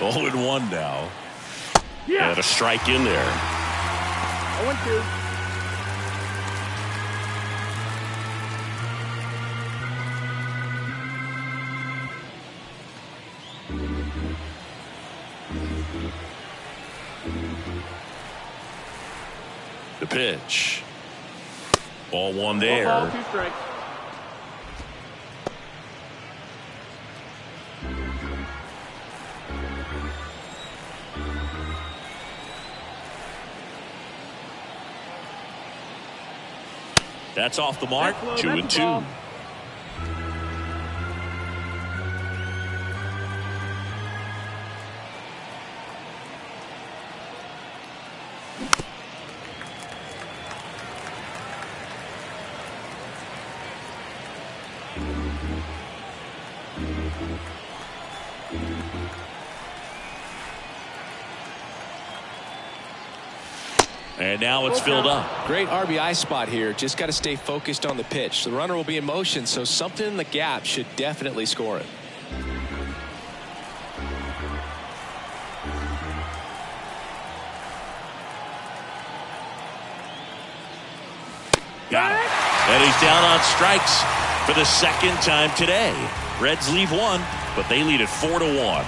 Oh, and 1 now. Yeah. And a strike in there. 0-2. The pitch. Ball 1 there. 1 ball, 2 strikes. That's off the mark. That's low, 2-2. ball. And now it's filled up. Great RBI spot here. Just got to stay focused on the pitch. The runner will be in motion, so something in the gap should definitely score it. Got it. And he's down on strikes for the 2nd time today. Reds leave 1, but they lead it 4-1.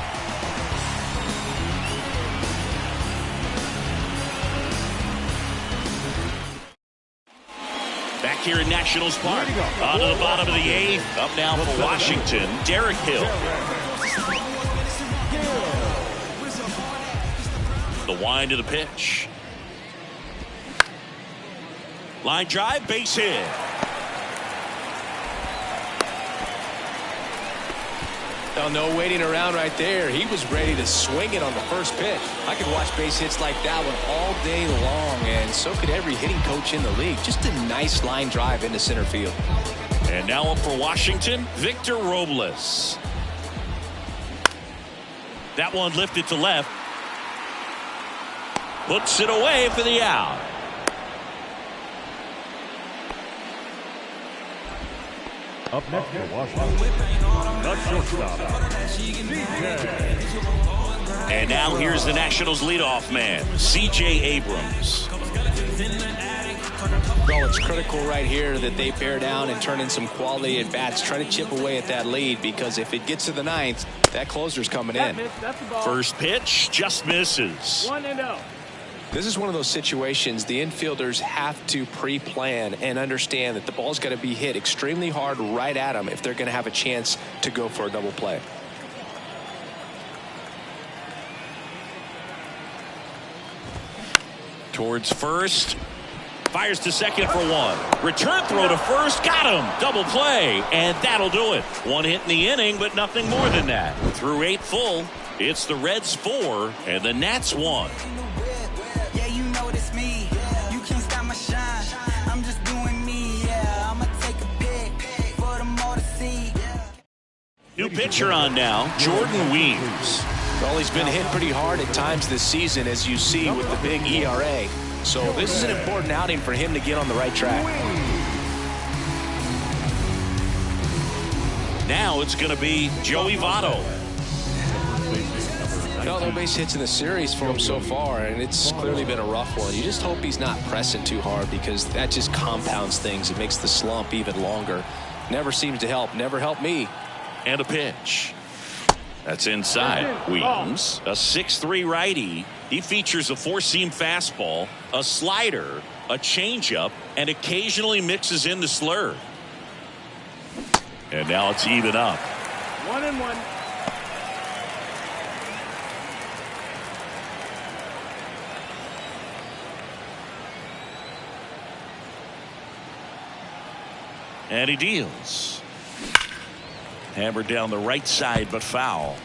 Back here in Nationals Park. On to the bottom of the 8th. Up now for Washington, Derek Hill. The wind of the pitch. Line drive, base hit. Oh, no waiting around right there. He was ready to swing it on the first pitch. I could watch base hits like that one all day long, and so could every hitting coach in the league. Just a nice line drive into center field. And now up for Washington, Victor Robles. That one lifted to left. Puts it away for the out. Up next for Washington, the shortstop, CJ. And now here's the Nationals leadoff man, C.J. Abrams. Well, it's critical right here that they bear down and turn in some quality at bats. Try to chip away at that lead, because if it gets to the 9th, that closer's coming in. That's the ball. First pitch just misses. 1-0. This is one of those situations the infielders have to pre-plan and understand that the ball's got to be hit extremely hard right at them if they're going to have a chance to go for a double play. Towards first. Fires to second for 1. Return throw to first. Got him. Double play. And that'll do it. 1 hit in the inning, but nothing more than that. Through 8 full, it's the Reds 4 and the Nats 1. New pitcher on now, Jordan Weems. Well, he's been hit pretty hard at times this season, as you see with the big ERA. So this is an important outing for him to get on the right track. Now it's going to be Joey Votto. No base hits in the series for him so far, and it's clearly been a rough one. You just hope he's not pressing too hard, because that just compounds things. It makes the slump even longer. Never seems to help. Never helped me. And a pitch. That's inside. Weems, a 6'3" righty. He features a 4-seam fastball, a slider, a changeup, and occasionally mixes in the slurve. And now it's even up. 1-1. And he deals. Hammered down the right side, but foul.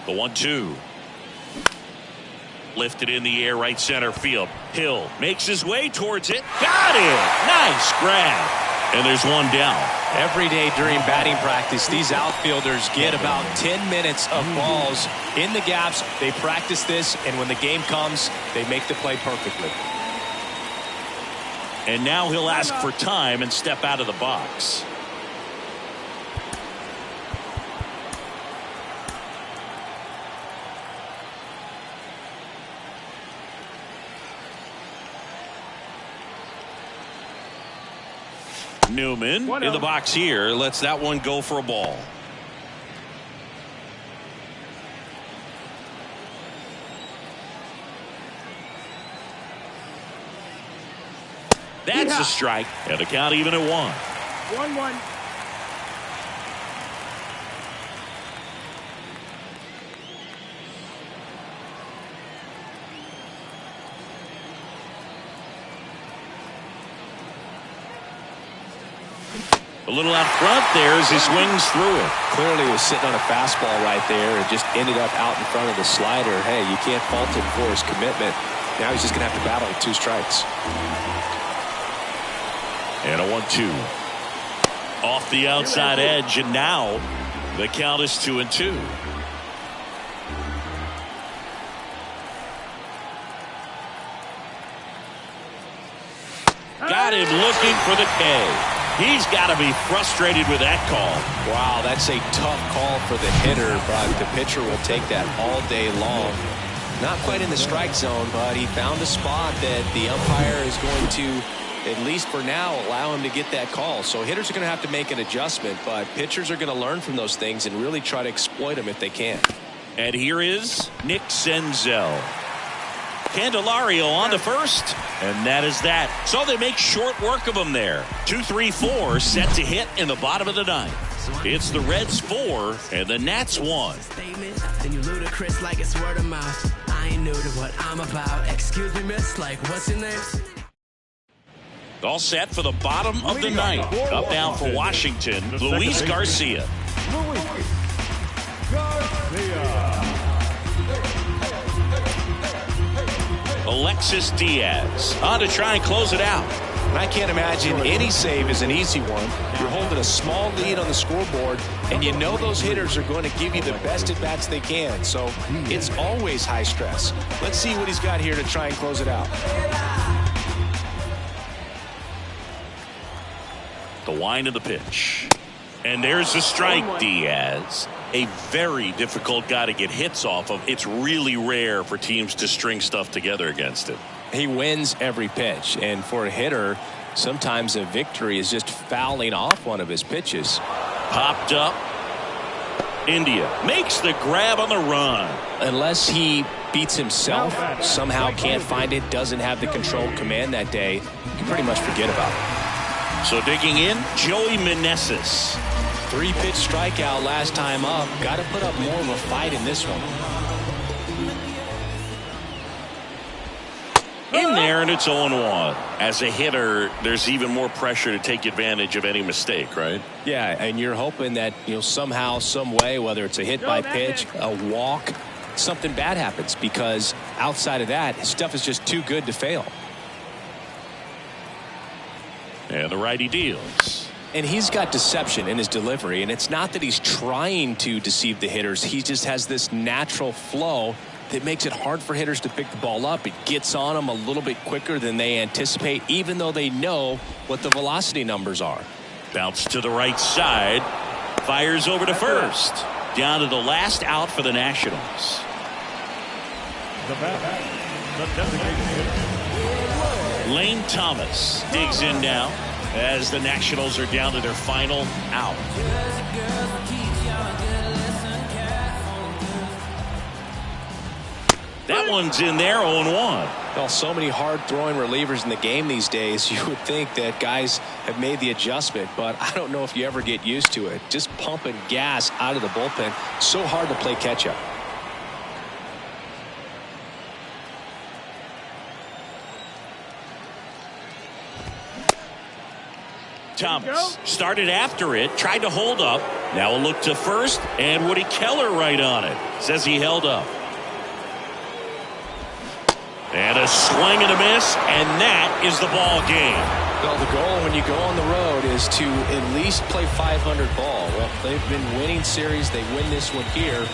The 1-2. Lifted in the air, right center field. Hill makes his way towards it. Got it! Nice grab. And there's one down. Every day during batting practice, these outfielders get about 10 minutes of balls in the gaps. They practice this, and when the game comes, they make the play perfectly. And now he'll ask for time and step out of the box. Newman in the box here lets that one go for a ball. That's a strike, and the count even at 1-1. A little out front there as he swings through it. Clearly he was sitting on a fastball right there and just ended up out in front of the slider. Hey, you can't fault him for his commitment. Now he's just going to have to battle with 2 strikes. And a 1-2. Off the outside edge, and now the count is 2-2. Got him looking for the K. He's got to be frustrated with that call. Wow, that's a tough call for the hitter, but the pitcher will take that all day long. Not quite in the strike zone, but he found a spot that the umpire is going to, at least for now, allow him to get that call. So hitters are going to have to make an adjustment, but pitchers are going to learn from those things and really try to exploit them if they can. And here is Nick Senzel. Candelario on to first, and that is that. So they make short work of him there. 2-3-4 set to hit in the bottom of the 9th. It's the Reds 4 and the Nats 1. Then you ludicrous like it's word of mouth. I ain't new to what I'm about. Excuse me, miss, like what's your name? All set for the bottom of the 9th. Up down for Washington, Luis Garcia. Alexis Diaz on to try and close it out. And I can't imagine any save is an easy one. You're holding a small lead on the scoreboard, and you know those hitters are going to give you the best at-bats they can. So it's always high stress. Let's see what he's got here to try and close it out. The wind of the pitch. And there's the strike, Diaz. A very difficult guy to get hits off of. It's really rare for teams to string stuff together against him. He wins every pitch, and for a hitter, sometimes a victory is just fouling off one of his pitches. Popped up. India makes the grab on the run. Unless he beats himself, somehow can't find it, doesn't have the control command that day, you can pretty much forget about it. So digging in, Joey Meneses. 3-pitch strikeout last time up. Got to put up more of a fight in this one. In there, and it's 0-1. As a hitter, there's even more pressure to take advantage of any mistake, right? Yeah, and you're hoping that, somehow, some way, whether it's a hit by pitch, a walk, something bad happens, because outside of that, his stuff is just too good to fail. And the righty deals. And he's got deception in his delivery, and it's not that he's trying to deceive the hitters. He just has this natural flow that makes it hard for hitters to pick the ball up. It gets on them a little bit quicker than they anticipate, even though they know what the velocity numbers are. Bounce to the right side. Fires over to first. Down to the last out for the Nationals. Lane Thomas digs in now as the Nationals are down to their final out. That one's in there, 0-1. Well, so many hard-throwing relievers in the game these days, you would think that guys have made the adjustment, but I don't know if you ever get used to it. Just pumping gas out of the bullpen, so hard to play catch-up. Thomas started after it, tried to hold up. Now a look to first, and Woody Keller right on it. Says he held up. And a swing and a miss, and that is the ball game. Well, the goal when you go on the road is to at least play 500 ball. Well, they've been winning series. They win this one here,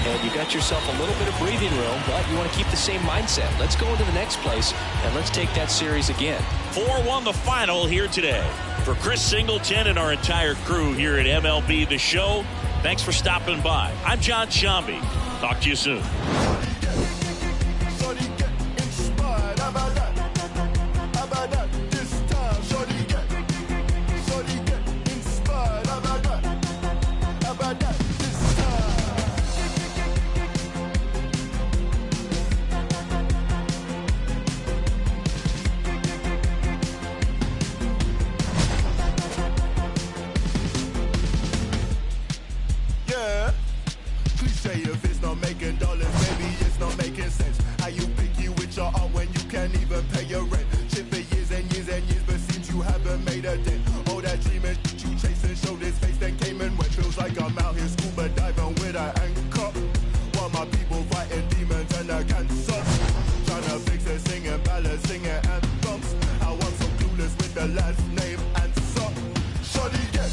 and you got yourself a little bit of breathing room, but you want to keep the same mindset. Let's go into the next place, and let's take that series again. 4-1 the final here today. For Chris Singleton and our entire crew here at MLB The Show, thanks for stopping by. I'm John Shambi. Talk to you soon. If it's not making dollars, maybe it's not making sense. How you picky with your art when you can't even pay your rent? Shit for years and years and years, but seems you haven't made a dent. All that dreaming you chasing, showed his face, then came and went. Feels like I'm out here scuba diving with an anchor, while my people fighting demons and the cancer. Trying to fix it, singing ballads, singing anthems. I want some clueless with the last name and song. Shorty get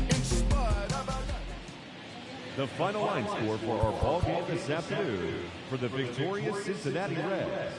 inspired. The final line score for our ball game this afternoon for the victorious Cincinnati Reds.